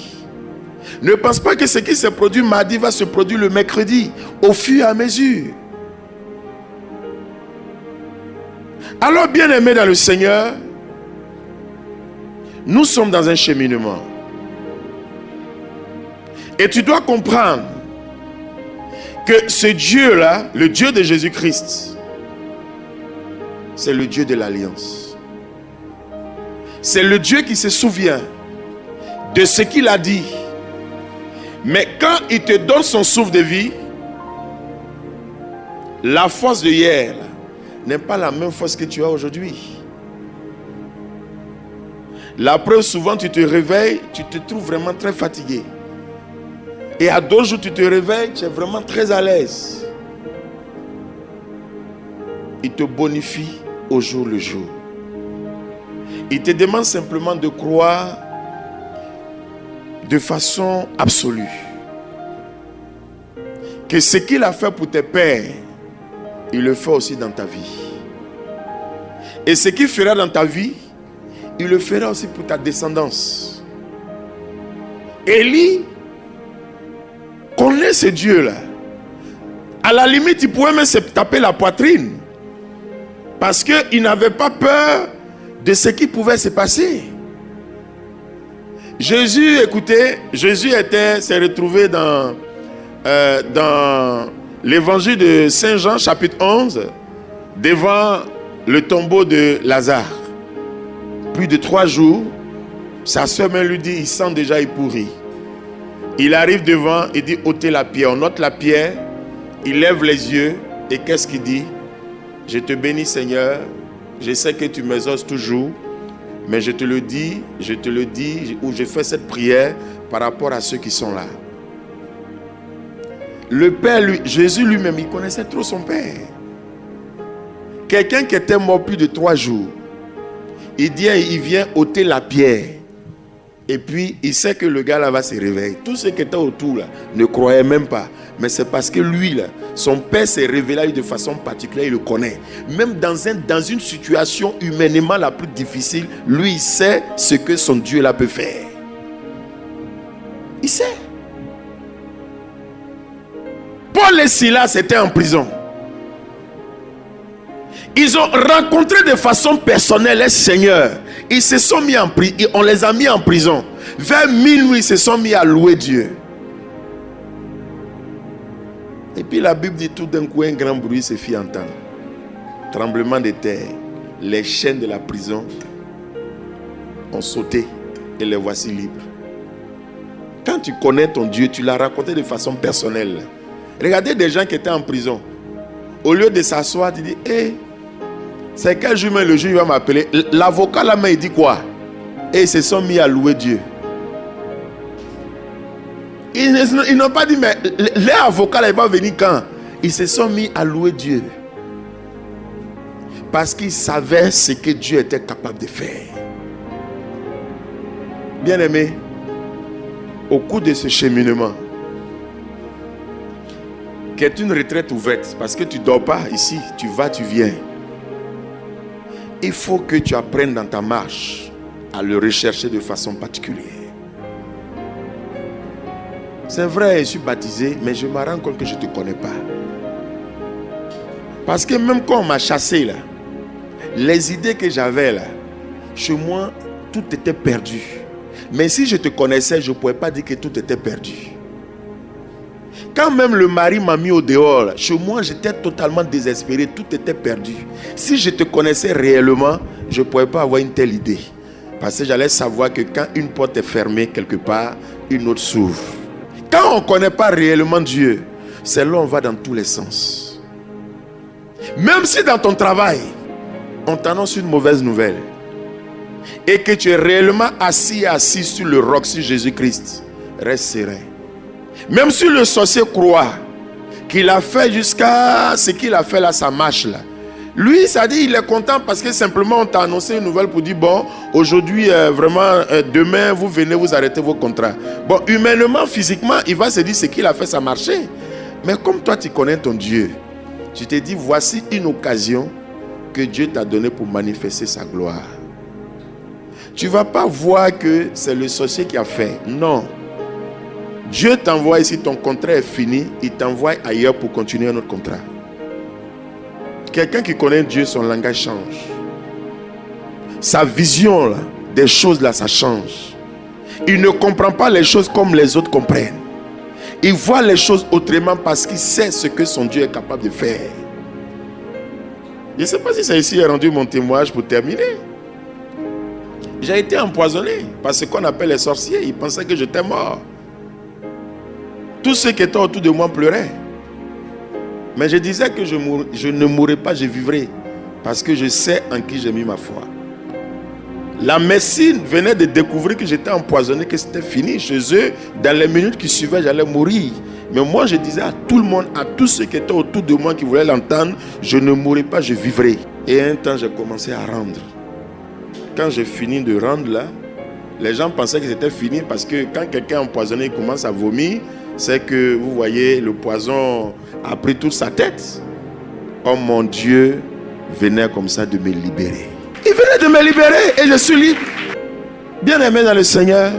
Ne pense pas que ce qui se produit mardi va se produire le mercredi, au fur et à mesure. Alors, bien-aimés dans le Seigneur, nous sommes dans un cheminement. Et tu dois comprendre que ce Dieu-là, le Dieu de Jésus-Christ, c'est le Dieu de l'alliance. C'est le Dieu qui se souvient de ce qu'il a dit. Mais quand il te donne son souffle de vie, la force de hier n'est pas la même force que tu as aujourd'hui. La preuve, souvent tu te réveilles, tu te trouves vraiment très fatigué. Et à d'autres jours tu te réveilles, tu es vraiment très à l'aise. Il te bonifie au jour le jour. Il te demande simplement de croire de façon absolue que ce qu'il a fait pour tes pères, il le fait aussi dans ta vie. Et ce qu'il fera dans ta vie, il le fera aussi pour ta descendance. Élie connaît ce Dieu-là. À la limite, il pouvait même se taper la poitrine. Parce qu'il n'avait pas peur de ce qui pouvait se passer. Jésus, écoutez, Jésus s'est retrouvé dans l'évangile de Saint Jean, chapitre 11, devant le tombeau de Lazare. Plus de 3 jours, sa soeur même lui dit, il sent déjà pourri. Il arrive devant, il dit, ôtez la pierre. On ôte la pierre, il lève les yeux, et qu'est-ce qu'il dit? Je te bénis Seigneur, je sais que tu m'exauces toujours, mais je te le dis, ou je fais cette prière par rapport à ceux qui sont là. Le Père, Jésus lui-même, il connaissait trop son Père. Quelqu'un qui était mort plus de 3 jours, il vient ôter la pierre. Et puis, il sait que le gars là va se réveiller. Tous ceux qui étaient autour là ne croyaient même pas. Mais c'est parce que lui là, son Père s'est révélé à lui de façon particulière, il le connaît. Même dans une situation humainement la plus difficile, lui il sait ce que son Dieu là peut faire. Il sait. Paul et Silas étaient en prison. Ils ont rencontré de façon personnelle les seigneurs. Ils se sont mis en prison. On les a mis en prison. Vers minuit, ils se sont mis à louer Dieu. Et puis la Bible dit tout d'un coup, un grand bruit se fit entendre. Tremblement de terre. Les chaînes de la prison ont sauté et les voici libres. Quand tu connais ton Dieu, tu l'as raconté de façon personnelle. Regardez des gens qui étaient en prison. Au lieu de s'asseoir, tu dis, hey, c'est quel jour le juge va m'appeler? L'avocat là-bas, il dit quoi? Et ils se sont mis à louer Dieu. Ils n'ont pas dit, mais l'avocat là, il va venir quand? Ils se sont mis à louer Dieu. Parce qu'ils savaient ce que Dieu était capable de faire. Bien-aimé, au cours de ce cheminement, qui est une retraite ouverte, parce que tu ne dors pas ici, tu vas, tu viens. Il faut que tu apprennes dans ta marche à le rechercher de façon particulière. C'est vrai, je suis baptisé, mais je me rends compte que je ne te connais pas. Parce que même quand on m'a chassé là, les idées que j'avais là, chez moi, tout était perdu. Mais si je te connaissais, je ne pourrais pas dire que tout était perdu. Quand même le mari m'a mis au dehors, là, chez moi, j'étais totalement désespéré, tout était perdu. Si je te connaissais réellement, je ne pourrais pas avoir une telle idée. Parce que j'allais savoir que quand une porte est fermée quelque part, une autre s'ouvre. Quand on ne connaît pas réellement Dieu, c'est là où on va dans tous les sens. Même si dans ton travail, on t'annonce une mauvaise nouvelle et que tu es réellement assis sur le roc, sur Jésus-Christ, reste serein. Même si le sorcier croit qu'il a fait jusqu'à ce qu'il a fait là, ça marche là. Lui, ça dit, il est content parce que simplement on t'a annoncé une nouvelle pour dire, bon, aujourd'hui, demain, vous venez, vous arrêtez vos contrats. Bon, humainement, physiquement, il va se dire, ce qu'il a fait, ça marchait. Mais comme toi, tu connais ton Dieu, tu te dis, voici une occasion que Dieu t'a donnée pour manifester sa gloire. Tu ne vas pas voir que c'est le sorcier qui a fait. Non. Dieu t'envoie ici, ton contrat est fini, il t'envoie ailleurs pour continuer un autre contrat. Quelqu'un qui connaît Dieu, son langage change. Sa vision là, des choses là, ça change. Il ne comprend pas les choses comme les autres comprennent. Il voit les choses autrement parce qu'il sait ce que son Dieu est capable de faire. Je ne sais pas si ça ici a rendu mon témoignage pour terminer. J'ai été empoisonné par ce qu'on appelle les sorciers. Ils pensaient que j'étais mort. Tous ceux qui étaient autour de moi pleuraient. Mais je disais que je ne mourrai pas, je vivrai. Parce que je sais en qui j'ai mis ma foi. La médecine venait de découvrir que j'étais empoisonné, que c'était fini. Chez eux, dans les minutes qui suivaient, j'allais mourir. Mais moi, je disais à tout le monde, à tous ceux qui étaient autour de moi, qui voulaient l'entendre, je ne mourrai pas, je vivrai. Et un temps, j'ai commencé à rendre. Quand j'ai fini de rendre là, les gens pensaient que c'était fini parce que quand quelqu'un est empoisonné, il commence à vomir. C'est que, vous voyez, le poison a pris toute sa tête. Oh mon Dieu venait comme ça de me libérer. Il venait de me libérer et je suis libre. Bien-aimé dans le Seigneur,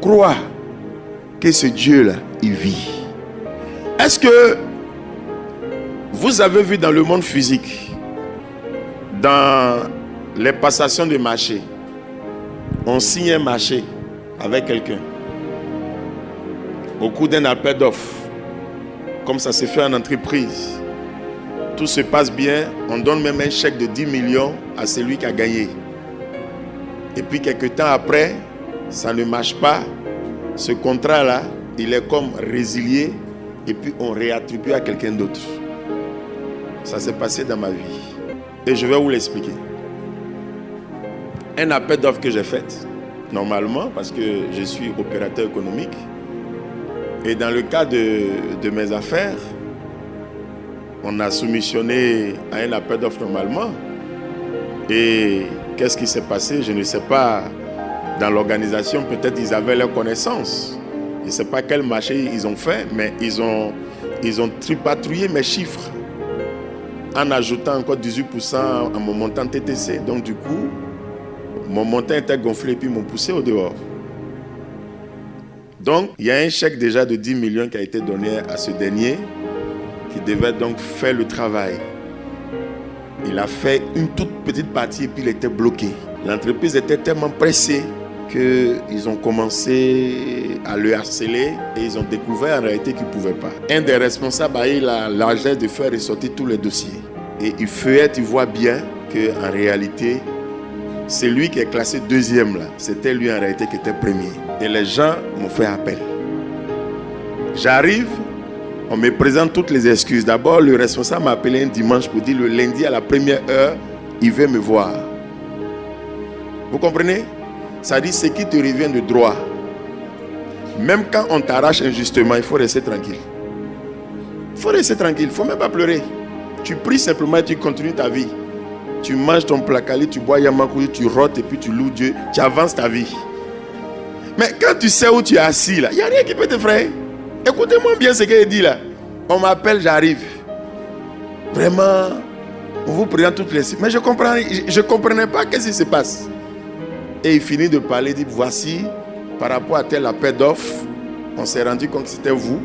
crois que ce Dieu-là, il vit. Est-ce que vous avez vu dans le monde physique, dans les passations de marché, on signe un marché avec quelqu'un au cours d'un appel d'offres, comme ça se fait en entreprise. Tout se passe bien, on donne même un chèque de 10 millions à celui qui a gagné. Et puis quelques temps après, ça ne marche pas. Ce contrat-là, il est comme résilié et puis on réattribue à quelqu'un d'autre. Ça s'est passé dans ma vie. Et je vais vous l'expliquer. Un appel d'offres que j'ai fait, normalement, parce que je suis opérateur économique. Et dans le cas de mes affaires, on a soumissionné à un appel d'offres normalement. Et qu'est-ce qui s'est passé? Je ne sais pas. Dans l'organisation, peut-être ils avaient leur connaissance. Je ne sais pas quel marché ils ont fait, mais ils ont tripatouillé mes chiffres en ajoutant encore 18% à mon montant TTC. Donc du coup, mon montant était gonflé et puis ils m'ont poussé au dehors. Donc, il y a un chèque déjà de 10 millions qui a été donné à ce dernier qui devait donc faire le travail. Il a fait une toute petite partie et puis il était bloqué. L'entreprise était tellement pressée qu'ils ont commencé à le harceler et ils ont découvert en réalité qu'ils ne pouvaient pas. Un des responsables a eu la largesse de faire ressortir tous les dossiers. Et il feuillette, il voit bien qu'en réalité, c'est lui qui est classé deuxième là. C'était lui en réalité qui était premier. Et les gens m'ont fait appel. J'arrive, on me présente toutes les excuses. D'abord, le responsable m'a appelé un dimanche pour dire le lundi à la première heure, il veut me voir. Vous comprenez? Ça dit ce qui te revient de droit. Même quand on t'arrache injustement, il faut rester tranquille. Il faut rester tranquille, il ne faut même pas pleurer. Tu pries simplement et tu continues ta vie. Tu manges ton placali, tu bois yamakoui, tu rotes et puis tu loues Dieu. Tu avances ta vie. Mais quand tu sais où tu es assis là, il n'y a rien qui peut t'effrayer. Écoutez-moi bien ce qu'il dit là. On m'appelle, j'arrive. Vraiment, on vous présente toutes les... Mais je ne comprenais pas qu'est-ce qui se passe. Et il finit de parler, il dit, voici, par rapport à tel appel d'offres, on s'est rendu compte que c'était vous.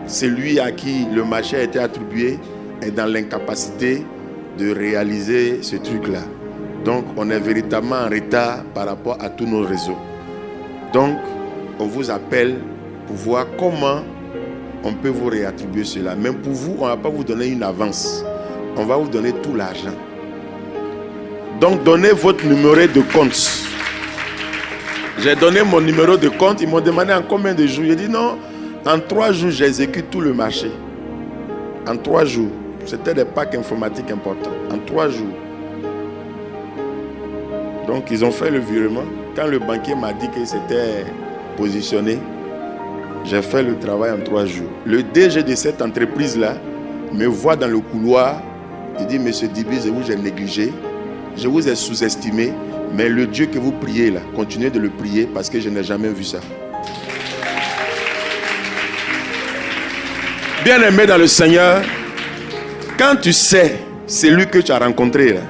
C'est lui à qui le marché a été attribué est dans l'incapacité de réaliser ce truc-là. Donc, on est véritablement en retard par rapport à tous nos réseaux. Donc, on vous appelle pour voir comment on peut vous réattribuer cela. Même pour vous, on ne va pas vous donner une avance. On va vous donner tout l'argent. Donc, donnez votre numéro de compte. J'ai donné mon numéro de compte. Ils m'ont demandé en combien de jours. J'ai dit non, en 3 jours, j'exécute tout le marché. En 3 jours. C'était des packs informatiques importants. En 3 jours. Donc, ils ont fait le virement. Quand le banquier m'a dit qu'il s'était positionné, j'ai fait le travail en 3 jours. Le DG de cette entreprise-là me voit dans le couloir. Il dit, monsieur Dibi, je vous ai négligé. Je vous ai sous-estimé. Mais le Dieu que vous priez là, continuez de le prier parce que je n'ai jamais vu ça. Bien-aimé dans le Seigneur, quand tu sais celui que tu as rencontré là,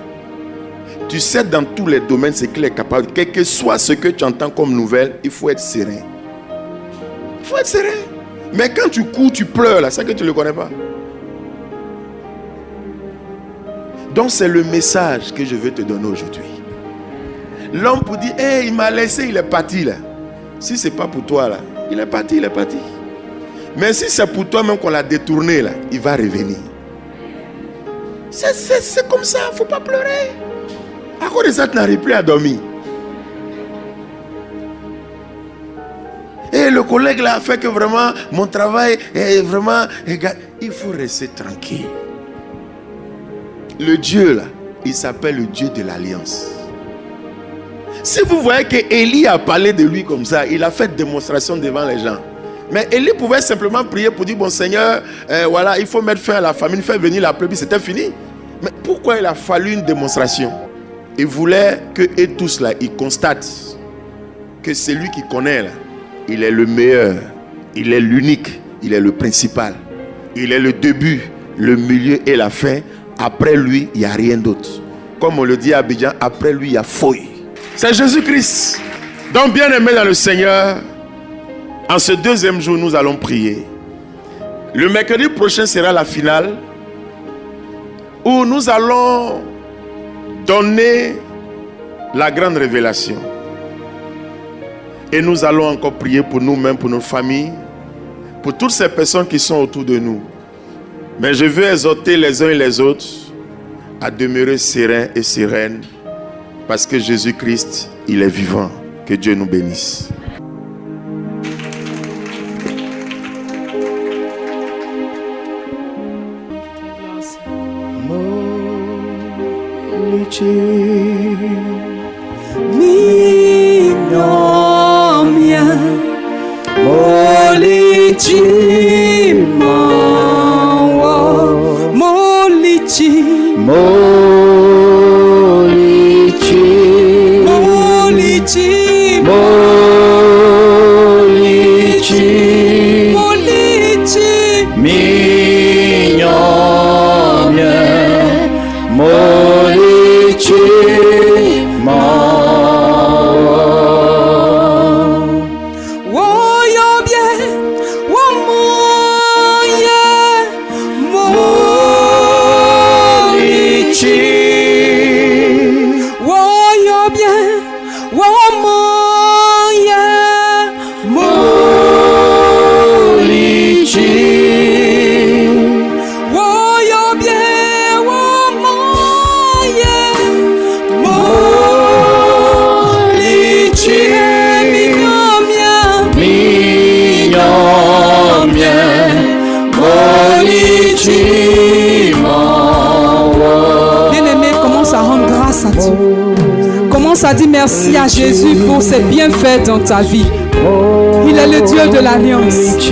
tu sais dans tous les domaines ce qu'il est capable. Quel que soit ce que tu entends comme nouvelle, il faut être serein. Il faut être serein. Mais quand tu cours, tu pleures là, c'est que tu ne le connais pas. Donc c'est le message que je veux te donner aujourd'hui. L'homme pour dire, hey, il m'a laissé, il est parti là. Si ce n'est pas pour toi là, il est parti, il est parti. Mais si c'est pour toi même qu'on l'a détourné là, il va revenir. C'est comme ça, il ne faut pas pleurer. À cause de ça, tu n'arrives plus à dormir. Et le collègue là a fait que vraiment, mon travail est vraiment... Il faut rester tranquille. Le Dieu là, il s'appelle le Dieu de l'alliance. Si vous voyez que Élie a parlé de lui comme ça, il a fait démonstration devant les gens. Mais Élie pouvait simplement prier pour dire, bon Seigneur, voilà, il faut mettre fin à la famine, faire venir la pluie, c'était fini. Mais pourquoi il a fallu une démonstration? Il voulait que eux tous là, ils constatent que celui qui connaît là, il est le meilleur, il est l'unique, il est le principal. Il est le début, le milieu et la fin. Après lui, il n'y a rien d'autre. Comme on le dit à Abidjan, après lui, il y a fouille. C'est Jésus-Christ. Donc, bien-aimé dans le Seigneur, en ce 2e jour, nous allons prier. Le mercredi prochain sera la finale où nous allons donner la grande révélation. Et nous allons encore prier pour nous-mêmes, pour nos familles, pour toutes ces personnes qui sont autour de nous. Mais je veux exhorter les uns et les autres à demeurer sereins et sereines parce que Jésus-Christ, il est vivant. Que Dieu nous bénisse. Chi grâce à Dieu. Commence à dire merci à Jésus pour ses bienfaits dans ta vie. Il est le Dieu de l'alliance.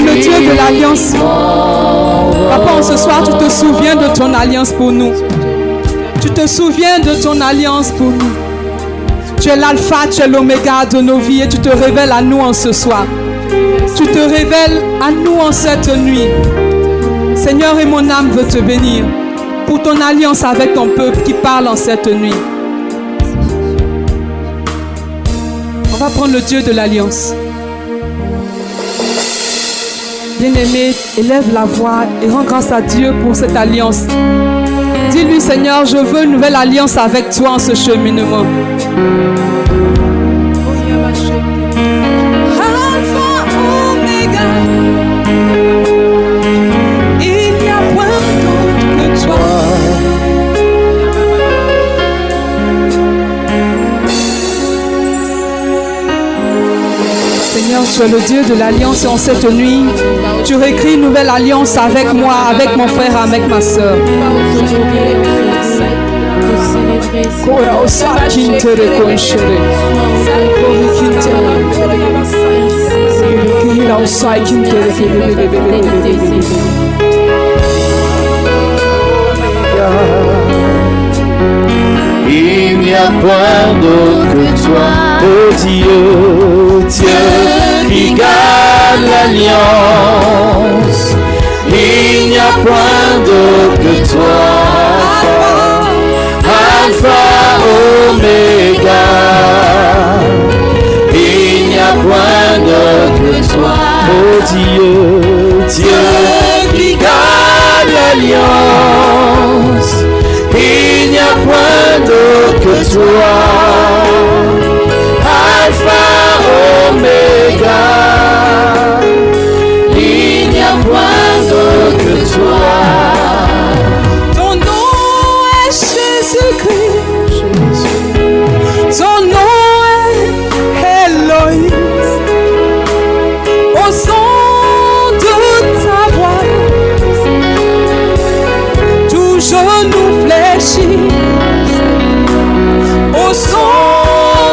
Le Dieu de l'alliance. Papa, ce soir, tu te souviens de ton alliance pour nous. Tu te souviens de ton alliance pour nous. Tu es l'alpha, tu es l'oméga de nos vies et tu te révèles à nous en ce soir. Tu te révèles à nous en cette nuit. Seigneur, et mon âme veut te bénir pour ton alliance avec ton peuple qui parle en cette nuit. On va prendre le Dieu de l'alliance. Bien-aimé, élève la voix et rends grâce à Dieu pour cette alliance. Dis-lui, Seigneur, je veux une nouvelle alliance avec toi en ce cheminement. Alpha, Oméga, il n'y a point d'autre que toi. Seigneur, tu es le Dieu de l'alliance et en cette nuit, tu réécris une nouvelle alliance avec moi, avec mon frère, avec ma soeur. Il n'y a point d'autre que toi, oh Dieu, Dieu qui garde l'alliance. Il n'y a point d'autre que toi, Alpha, Oméga. Il n'y a point d'autre que toi, oh Dieu, Dieu qui garde l'alliance. Il n'y a point d'autre que toi, Alpha, Oméga. Il n'y a point d'autre que toi. Ton nom est Jésus-Christ. Ton nom est Elohim. Au son de ta voix, tout genou fléchit. Au son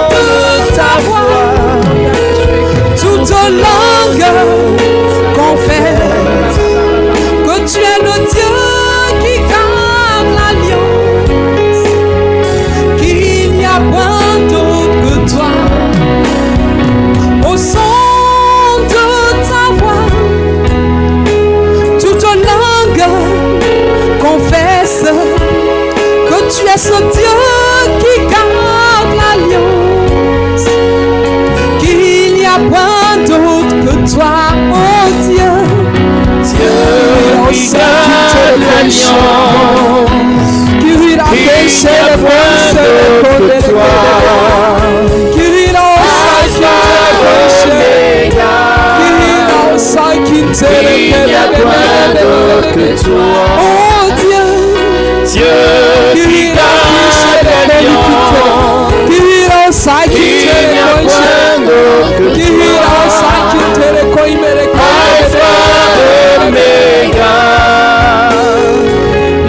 de ta voix, toute langue confesse que tu es le Dieu qui garde l'alliance, qu'il n'y a point d'autre que toi. Au son de ta voix, toute langue confesse que tu es ce Dieu qui garde l'alliance, qu'il n'y a point d'autre que toi, oh Dieu. Dieu qui garde l'alliance. Il n'y a point d'autre que toi, Alpha, Oméga. Il n'y a point d'autre que toi, Oh Dieu, Dieu qui garde l'alliance. Il n'y a point d'autre que toi, Alpha, Oméga.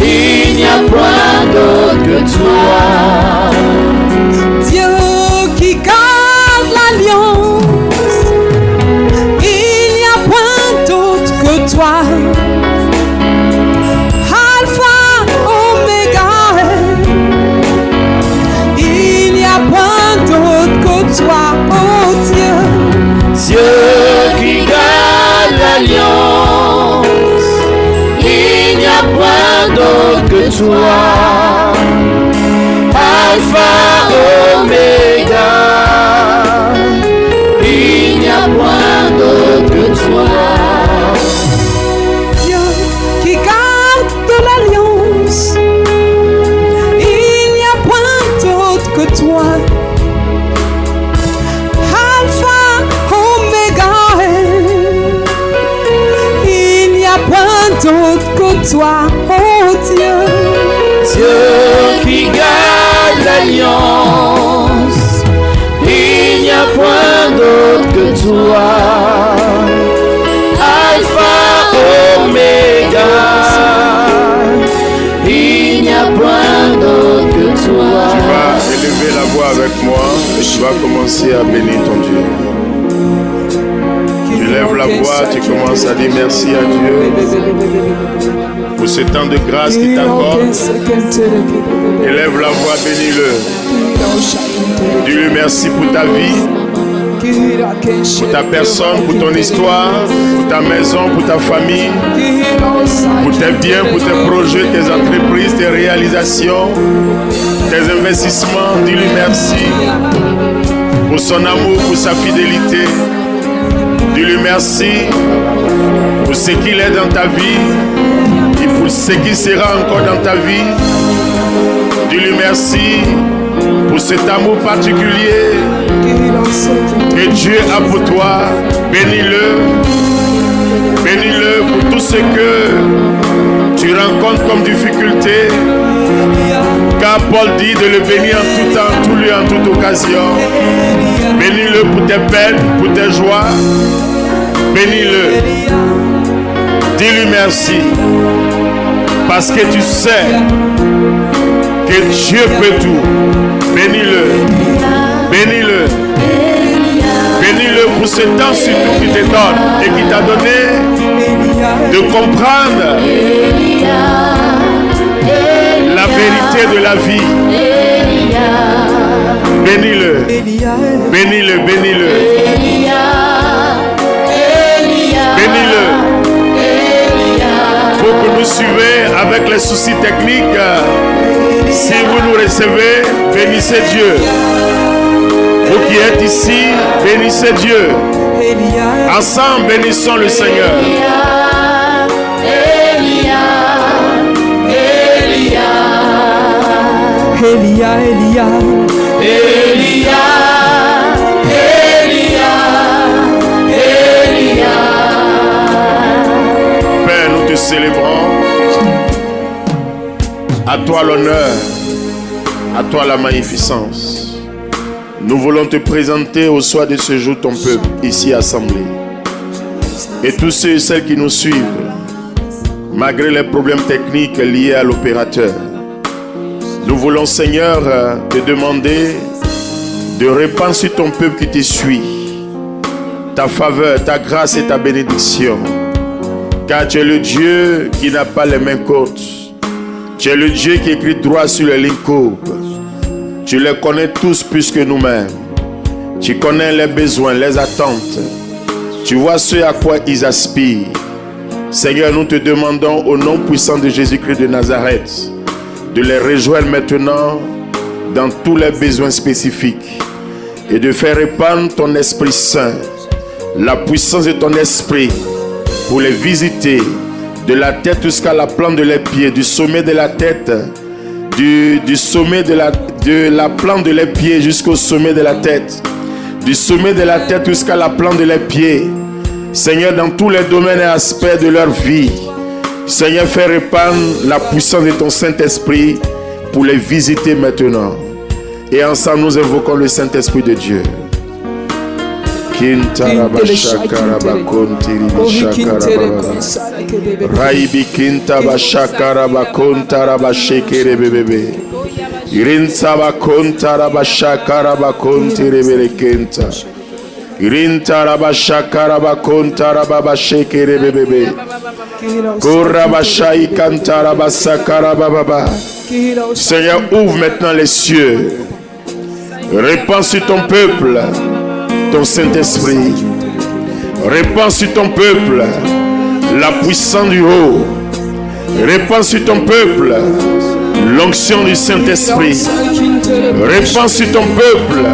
Il n'y a point d'autre que toi. Dieu qui garde l'alliance, il n'y a point d'autre que toi. Alpha, Oméga, il n'y a point d'autre que toi, oh Dieu. Dieu qui garde l'alliance, il n'y a point d'autre que toi, Alpha, Oméga, il n'y a point d'autre que toi. Dieu qui garde l'alliance, il n'y a point d'autre que toi. Alpha, Oméga, il n'y a point d'autre que toi, oh Dieu. Dieu qui garde l'alliance, il n'y a point d'autre que toi. Alpha, Oméga, il n'y a point d'autre que toi. Tu vas élever la voix avec moi et tu vas commencer à bénir ton Dieu. Tu lèves la voix, tu commences à dire merci à Dieu pour ce temps de grâce qu'il t'accorde. Élève la voix, bénis-le. Dis-lui merci pour ta vie, pour ta personne, pour ton histoire, pour ta maison, pour ta famille, pour tes biens, pour tes projets, tes entreprises, tes réalisations, tes investissements. Dis-lui merci pour son amour, pour sa fidélité. Dis-lui merci pour ce qu'il est dans ta vie et pour ce qui sera encore dans ta vie. Dis-lui merci pour cet amour particulier que Dieu a pour toi. Bénis-le. Bénis-le pour tout ce que tu rencontres comme difficulté. Car Paul dit de le bénir en tout temps, tout lieu, en toute occasion. Bénis-le pour tes peines, pour tes joies. Bénis-le. Dis-lui merci. Parce que tu sais que Dieu peut tout. Bénis-le. Bénis-le. Bénis-le pour ce temps surtout qu'il te donne et qui t'a donné de comprendre la vérité de la vie. Bénis-le. Bénis-le, bénis-le. Bénis-le. Pour que nous suivions avec les soucis techniques. Si vous nous recevez, bénissez Dieu. Vous qui êtes ici, bénissez Dieu. Ensemble, bénissons le Seigneur. Elia, Elia, Elia, Elia, Elia. Père, nous te célébrons. À toi l'honneur, à toi la magnificence. Nous voulons te présenter au soir de ce jour ton peuple ici assemblé. Et tous ceux et celles qui nous suivent, malgré les problèmes techniques liés à l'opérateur. Nous voulons, Seigneur, te demander de répandre sur ton peuple qui te suit ta faveur, ta grâce et ta bénédiction. Car tu es le Dieu qui n'a pas les mains courtes. Tu es le Dieu qui écrit droit sur les lignes courbes. Tu les connais tous plus que nous-mêmes. Tu connais les besoins, les attentes. Tu vois ce à quoi ils aspirent. Seigneur, nous te demandons au nom puissant de Jésus-Christ de Nazareth de les rejoindre maintenant dans tous les besoins spécifiques et de faire répandre ton Esprit Saint, la puissance de ton Esprit pour les visiter de la tête jusqu'à la plante de leurs pieds, du sommet de la tête, du sommet de la plante de leurs pieds jusqu'au sommet de la tête, du sommet de la tête jusqu'à la plante de leurs pieds. Seigneur, dans tous les domaines et aspects de leur vie, Seigneur, fais répandre la puissance de ton Saint-Esprit pour les visiter maintenant. Et ensemble, nous invoquons le Saint-Esprit de Dieu. Raibi kinta bashakara bakonta rabashekere bebebe. Irinsa bakonta rabashakara bakonti rebele kenta. Irinta rabashakara bakonta rabashekere bebebe. Korabashai kanta rabasakara bababa. Seigneur, ouvre maintenant les cieux. Répands sur ton peuple ton Saint-Esprit. Répands sur ton peuple la puissance du haut. Répands sur ton peuple L'onction du Saint-Esprit. Répands sur ton peuple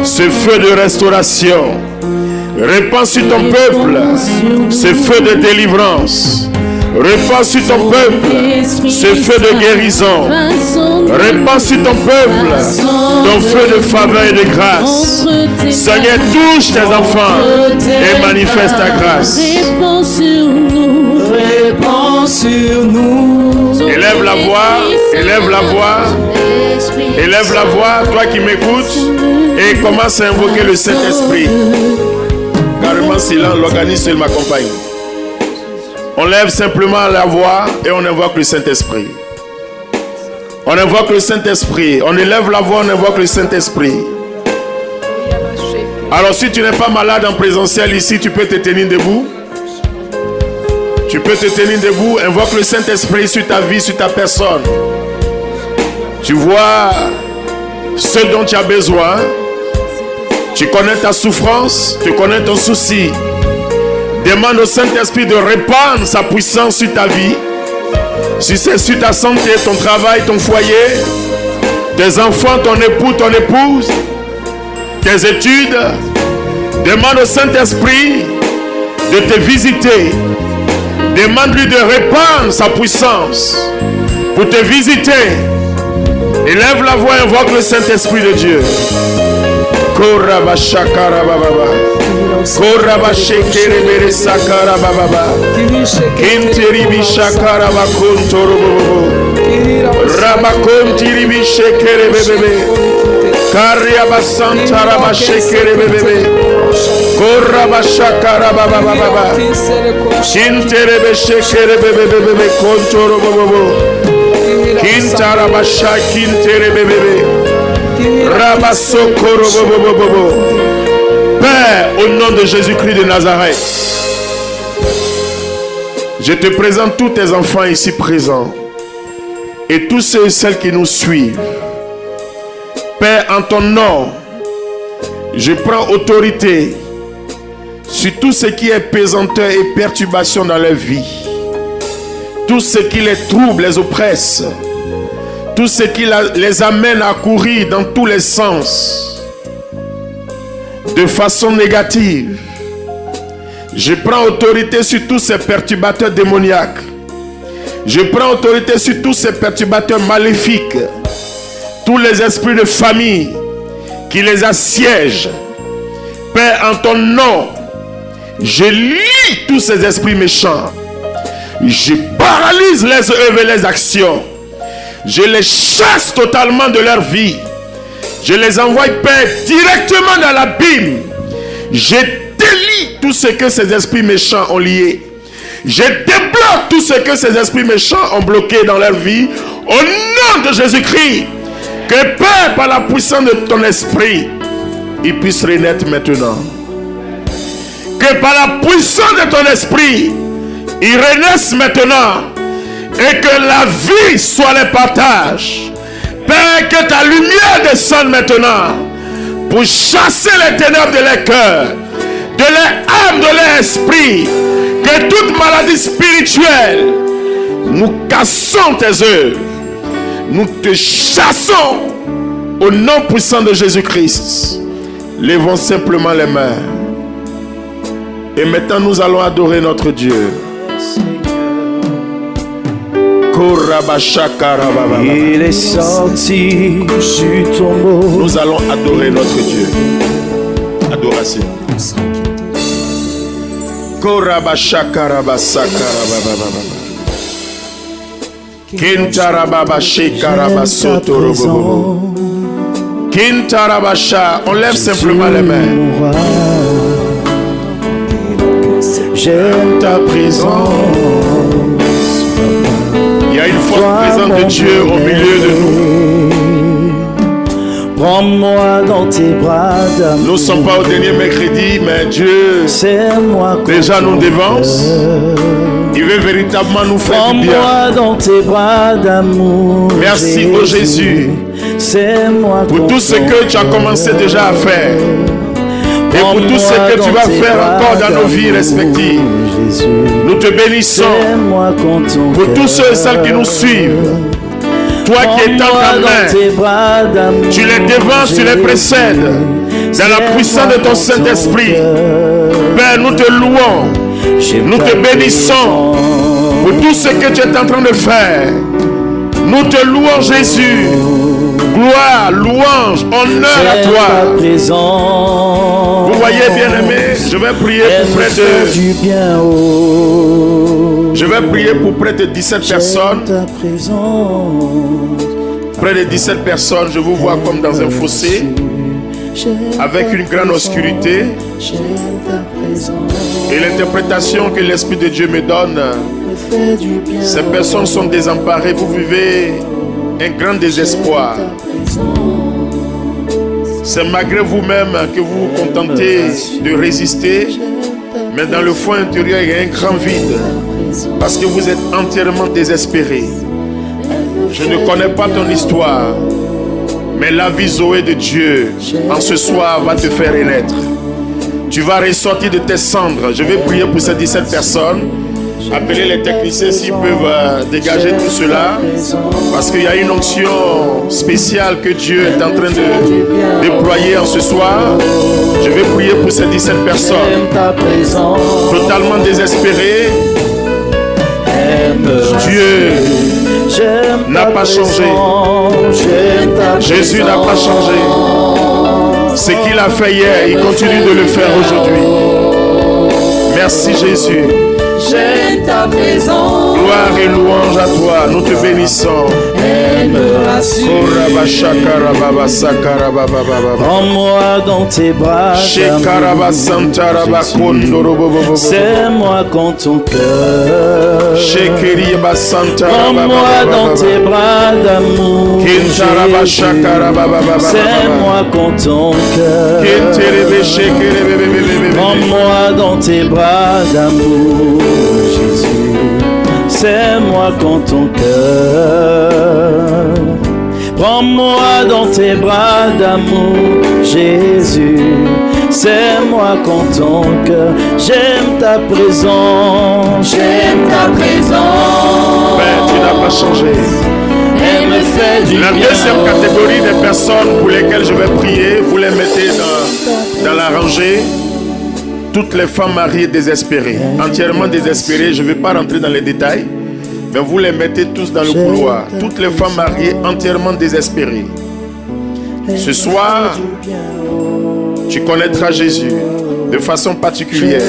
ce feu de restauration. Répands sur ton peuple ce feu de délivrance. Répands sur ton peuple ce feu de guérison. Répands sur ton peuple ton feu de faveur et de grâce. Seigneur, touche tes enfants et manifeste ta grâce. Répands sur nous. Répands sur nous. Élève la voix, élève la voix, élève la voix, toi qui m'écoutes, et commence à invoquer le Saint-Esprit. Carrément silence, l'organisme m'accompagne. On lève simplement la voix et on invoque le Saint-Esprit. On invoque le Saint-Esprit. On élève la voix, on invoque le Saint-Esprit. Alors si tu n'es pas malade en présentiel ici, tu peux te tenir debout. Tu peux te tenir debout. Invoque le Saint-Esprit sur ta vie, sur ta personne. Tu vois ce dont tu as besoin. Tu connais ta souffrance, tu connais ton souci. Demande au Saint-Esprit de répandre sa puissance sur ta vie. Si c'est sur ta santé, ton travail, ton foyer, tes enfants, ton époux, ton épouse, tes études, demande au Saint-Esprit de te visiter. Demande-lui de répandre sa puissance pour te visiter. Élève la voix et invoque le Saint-Esprit de Dieu. Korabashakara bababa. Korabashekere bere sakara bababa. Kintiribi shakara bakontoro bobo. Rabakontiribi shekere bebebe. Kariabasantara bashekere bebebe. Korabashakara bababa. Kinterebe shekere bebebe kontoro bobo. Kintarabasha kinterebe bebebe. Père, au nom de Jésus-Christ de Nazareth, je te présente tous tes enfants ici présents et tous ceux et celles qui nous suivent. Père, en ton nom, je prends autorité sur tout ce qui est pesanteur et perturbation dans leur vie, tout ce qui les trouble, les oppresse, tout ce qui les amène à courir dans tous les sens de façon négative. Je prends autorité sur tous ces perturbateurs démoniaques. Je prends autorité sur tous ces perturbateurs maléfiques. Tous les esprits de famille qui les assiègent. Père, en ton nom, je lis tous ces esprits méchants. Je paralyse les œuvres et les actions. Je les chasse totalement de leur vie. Je les envoie, Père, directement dans l'abîme. Je délie tout ce que ces esprits méchants ont lié. Je débloque tout ce que ces esprits méchants ont bloqué dans leur vie. Au nom de Jésus-Christ, que Père, par la puissance de ton esprit, ils puissent renaître maintenant. Que par la puissance de ton esprit, ils renaissent maintenant. Et que la vie soit les partage. Père, que ta lumière descende maintenant pour chasser les ténèbres de leur cœur, de leur âme, de leur esprit. Que toute maladie spirituelle, nous cassons tes œuvres. Nous te chassons au nom puissant de Jésus-Christ. Levons simplement les mains. Et maintenant nous allons adorer notre Dieu. Il est sorti du tombeau. Nous allons adorer notre Dieu. Adoration. On lève simplement les mains. J'aime ta présence. Il y a une forte présence de Dieu au milieu de nous. Prends-moi dans tes bras d'amour. Nous ne sommes pas au dernier mercredi, mais Dieu déjà nous dévance. Il veut véritablement nous faire du bien. Prends-moi dans tes bras d'amour. Merci ô Jésus pour tout ce que tu as commencé déjà à faire. Et pour tout ce que tu vas faire encore dans nos vies respectives. Nous te bénissons pour tous ceux et celles qui nous suivent. Toi qui étends ta main, tu les devances, tu les précèdes. Dans la puissance de ton Saint-Esprit, Père, nous te louons, nous te bénissons pour tout ce que tu es en train de faire. Nous te louons, Jésus. Gloire, louange, honneur à toi. Vous voyez, bien-aimés, je vais prier pour près de 17 personnes. Près de 17 personnes, je vous vois comme dans un fossé, avec une grande obscurité. Et l'interprétation que l'Esprit de Dieu me donne, ces personnes sont désemparées. Vous vivez un grand désespoir. C'est malgré vous-même que vous vous contentez de résister, mais dans le fond intérieur, il y a un grand vide, parce que vous êtes entièrement désespéré. Je ne connais pas ton histoire, mais la vie Zoé de Dieu, en ce soir, va te faire renaître. Tu vas ressortir de tes cendres. Je vais prier pour ces 17 personnes. Appelez les techniciens s'ils peuvent dégager tout cela, parce qu'il y a une onction spéciale que Dieu est en train de déployer en ce soir. Je vais prier pour ces 17 personnes totalement désespérées. Dieu n'a pas changé. Jésus n'a pas changé. Ce qu'il a fait hier, il continue de le faire aujourd'hui. Merci Jésus. J'aime ta présence. Gloire et louange à toi. Nous te bénissons. Elle me rassure. Prends-moi dans tes bras d'amour. Serre-moi contre ton cœur. Prends-moi dans tes bras d'amour. Serre-moi contre ton cœur. Prends-moi dans tes bras d'amour. Jésus, serre-moi contre ton cœur. Prends-moi dans tes bras d'amour, Jésus. Serre-moi contre ton cœur. J'aime ta présence. J'aime ta présence. Père, tu n'as pas changé. Elle me fait du La bien. deuxième catégorie des personnes pour lesquelles je vais prier, vous les mettez dans la rangée. Toutes les femmes mariées désespérées, entièrement désespérées, je ne vais pas rentrer dans les détails, mais vous les mettez tous dans le couloir. Toutes les femmes mariées entièrement désespérées. Ce soir, tu connaîtras Jésus de façon particulière.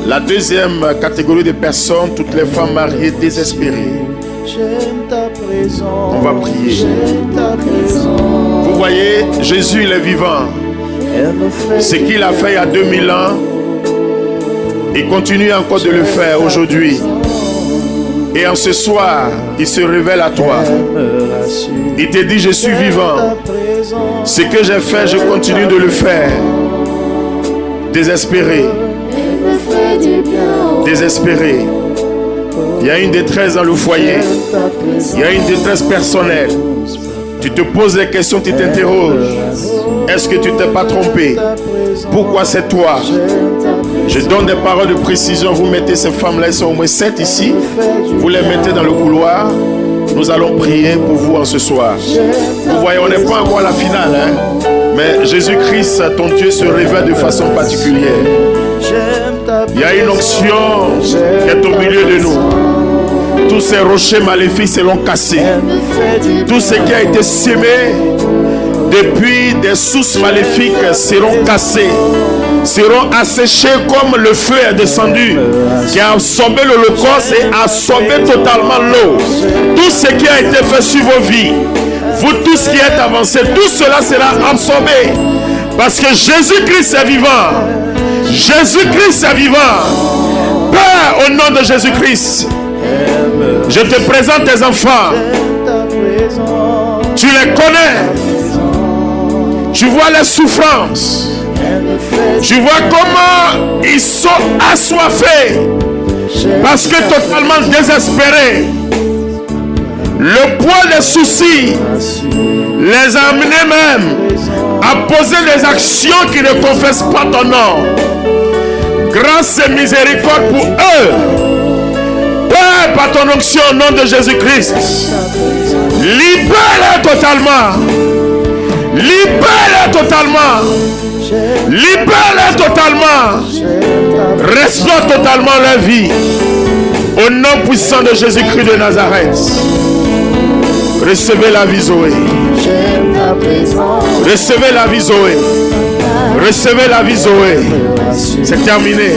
La deuxième catégorie de personnes, toutes les femmes mariées désespérées. On va prier. Vous voyez, Jésus il est vivant. Ce qu'il a fait il y a 2000 ans, il continue encore de le faire aujourd'hui. Et en ce soir, il se révèle à toi. Il te dit, je suis vivant. Ce que j'ai fait, je continue de le faire. Désespéré. Désespéré. Il y a une détresse dans le foyer. Il y a une détresse personnelle. Tu te poses des questions, tu t'interroges. Est-ce que tu t'es pas trompé? Pourquoi c'est toi? Je donne des paroles de précision. Vous mettez ces femmes-là, elles sont au moins 7 ici. Vous les mettez dans le couloir. Nous allons prier pour vous en ce soir. Vous voyez, on n'est pas encore à la finale, hein? Mais Jésus-Christ, ton Dieu, se révèle de façon particulière. Il y a une onction qui est au milieu de nous. Tous ces rochers maléfiques seront cassés. Tout ce qui a été semé depuis des sources maléfiques seront cassés, seront asséchés comme le feu est descendu, qui a absorbé l'holocauste et absorbé totalement l'eau. Tout ce qui a été fait sur vos vies, vous tous qui êtes avancés, tout cela sera absorbé. Parce que Jésus-Christ est vivant. Jésus-Christ est vivant. Père, au nom de Jésus-Christ, je te présente tes enfants. Tu les connais. Tu vois les souffrances. Tu vois comment ils sont assoiffés. Parce que totalement désespérés. Le poids des soucis les a amenés même à poser des actions qui ne confessent pas ton nom. Grâce et miséricorde pour eux. Père, Libère par ton onction au nom de Jésus-Christ. Libère-les totalement. Libère-les totalement. Libère-les totalement. Restaure totalement leur vie. Au nom puissant de Jésus-Christ de Nazareth. Recevez la vie Zoé. Recevez la vie Zoé. Recevez la vie Zoé. C'est terminé.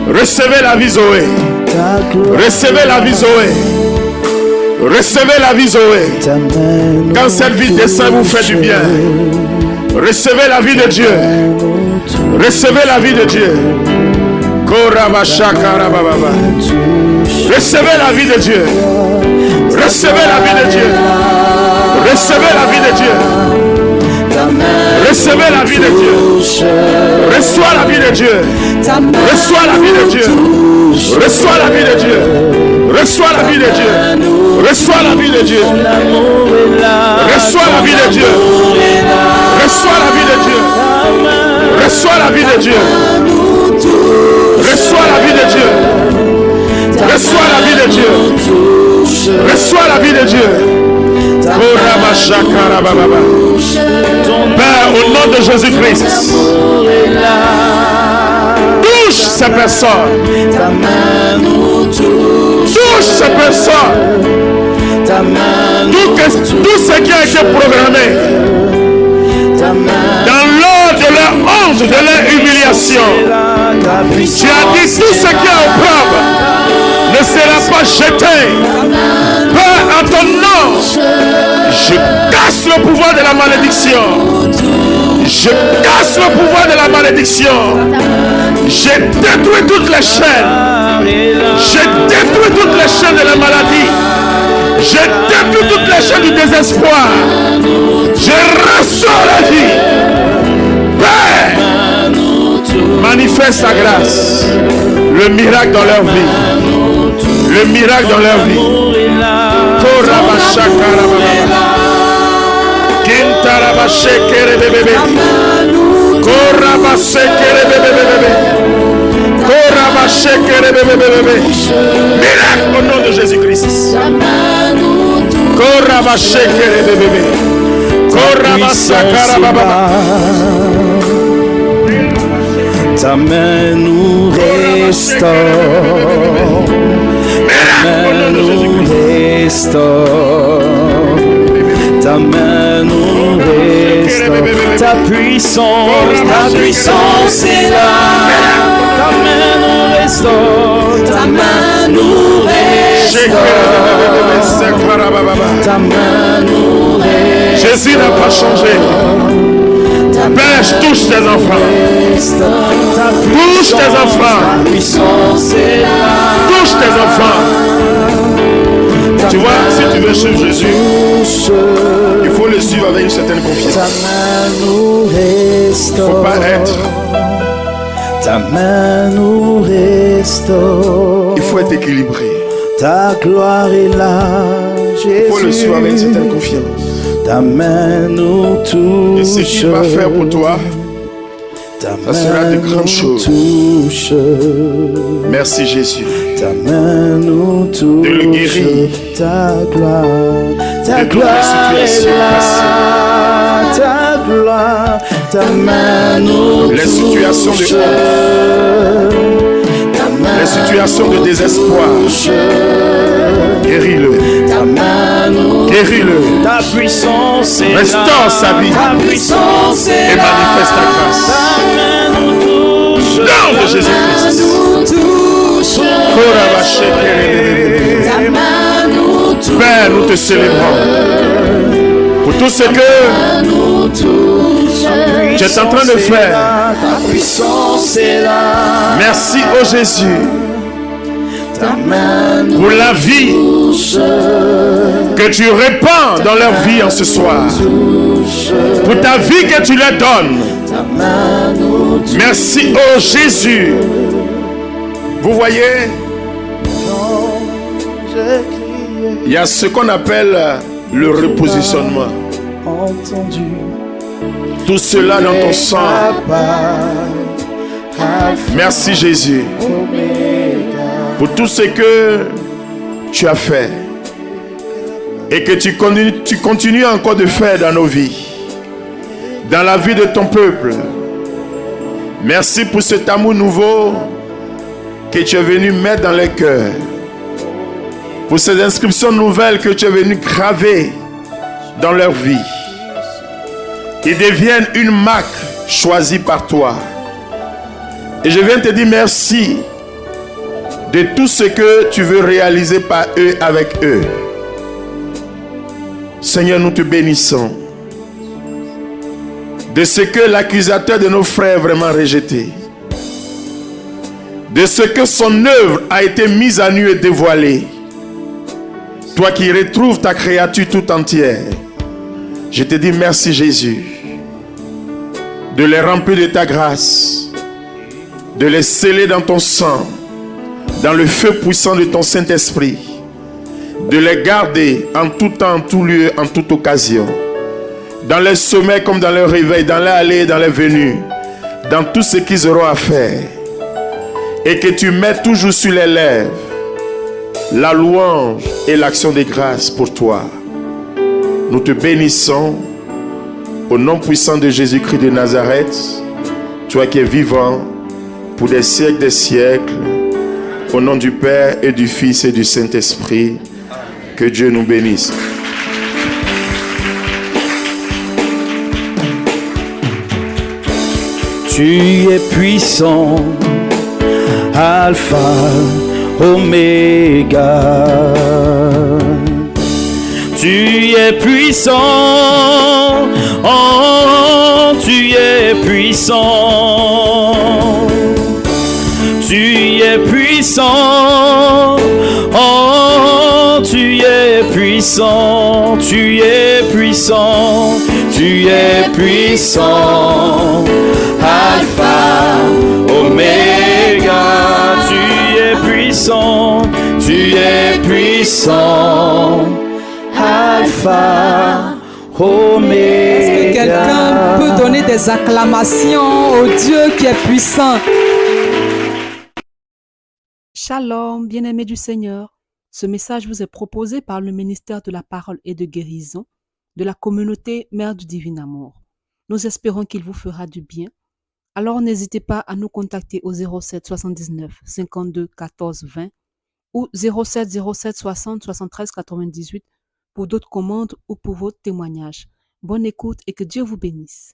Recevez la vie Zoé. Recevez la vie Zoé. Recevez la vie Zoé. Quand cette vie descend, vous fait du bien. Recevez la vie de Dieu. Recevez la vie de Dieu. Recevez la vie de Dieu. Recevez la vie de Dieu. Recevez la vie de Dieu. Recevez la vie de Dieu. Reçois la vie de Dieu. Reçois la vie de Dieu. Reçois la vie de Dieu. Reçois la vie de Dieu. Reçois la vie de Dieu. Reçois la vie de Dieu. Reçois la vie de Dieu. Reçois la vie de Dieu. Reçois la vie de Dieu. Reçois la vie de Dieu. Reçois la vie de Dieu. Père, au nom de Jésus-Christ, touche ces personnes. Touche ces personnes. Tout ce qui a été programmé dans l'ordre de leur honte, de leur humiliation. Tu as dit tout ce qui est opprobre ne sera pas jeté. Père, en ton nom, je casse le pouvoir de la malédiction. Je casse le pouvoir de la malédiction. Je détruis toutes les chaînes. Je détruis toutes les chaînes de la maladie. Je détruis toutes les chaînes du désespoir. Je restaure la vie. Père, manifeste ta grâce. Le miracle dans leur vie. Le miracle dans leur vie. Miracle au nom de Jésus-Christ. Ta main nous restaure. Ta main nous restaure. Ta main nous restaure. Ta puissance est là. Ta main nous restaure. Ta main nous restaure. Ta main nous restaure. Jésus n'a pas changé. Père, touche tes enfants. Touche tes enfants. Touche tes enfants. Tu vois, si tu veux suivre Jésus, il faut le suivre avec une certaine confiance. Il ne faut pas être. Ta main nous restaure. Il faut être équilibré. Ta gloire est là, Jésus. Il faut le suivre avec une certaine confiance. Ta main nous touche. Et ce qu'il va faire pour toi, ça sera de grandes choses. Merci Jésus. Ta main nous touche. De le guérir. Ta gloire est là. Ta gloire. Ta main nous touche. Les situations de honte. Les situations de désespoir. Guéris-le. Guéris-le. Ta puissance est là. Restaure sa vie. Ta puissance est et manifeste ta grâce. Nom de Jésus-Christ. Père, nous te célébrons pour tout ce que tu es en train de faire. Merci ô Jésus pour la vie que tu répands dans leur vie en ce soir, pour ta vie que tu leur donnes. Merci ô Jésus. Vous voyez, il y a ce qu'on appelle le repositionnement. Tout cela dans ton sang. Merci Jésus pour tout ce que tu as fait et que tu continues encore de faire dans nos vies, dans la vie de ton peuple. Merci pour cet amour nouveau que tu es venu mettre dans les cœurs, pour ces inscriptions nouvelles que tu es venu graver dans leur vie. Ils deviennent une marque choisie par toi. Et je viens te dire merci de tout ce que tu veux réaliser par eux, avec eux. Seigneur, nous te bénissons de ce que l'accusateur de nos frères est vraiment rejeté, de ce que son œuvre a été mise à nu et dévoilée. Toi qui retrouves ta créature tout entière, je te dis merci Jésus, de les remplir de ta grâce, de les sceller dans ton sang, dans le feu puissant de ton Saint-Esprit, de les garder en tout temps, en tout lieu, en toute occasion, dans les sommets comme dans le réveil, dans les allées et dans les venues, dans tout ce qu'ils auront à faire, et que tu mets toujours sur les lèvres la louange et l'action de grâce pour toi. Nous te bénissons au nom puissant de Jésus-Christ de Nazareth, toi qui es vivant pour des siècles, au nom du Père et du Fils et du Saint-Esprit. Que Dieu nous bénisse. Tu es puissant, Alpha, Oméga. Tu es puissant, oh, tu es puissant. Tu es puissant, oh, tu es puissant, tu es puissant, tu es puissant, Alpha, Oméga, tu es puissant, tu es puissant, Alpha, Oméga. Est-ce que quelqu'un peut donner des acclamations au Dieu qui est puissant? Shalom, bien-aimés du Seigneur. Ce message vous est proposé par le ministère de la Parole et de Guérison de la communauté Mère du Divin Amour. Nous espérons qu'il vous fera du bien. Alors n'hésitez pas à nous contacter au 07 79 52 14 20 ou 07 07 60 73 98 pour d'autres commandes ou pour vos témoignages. Bonne écoute et que Dieu vous bénisse.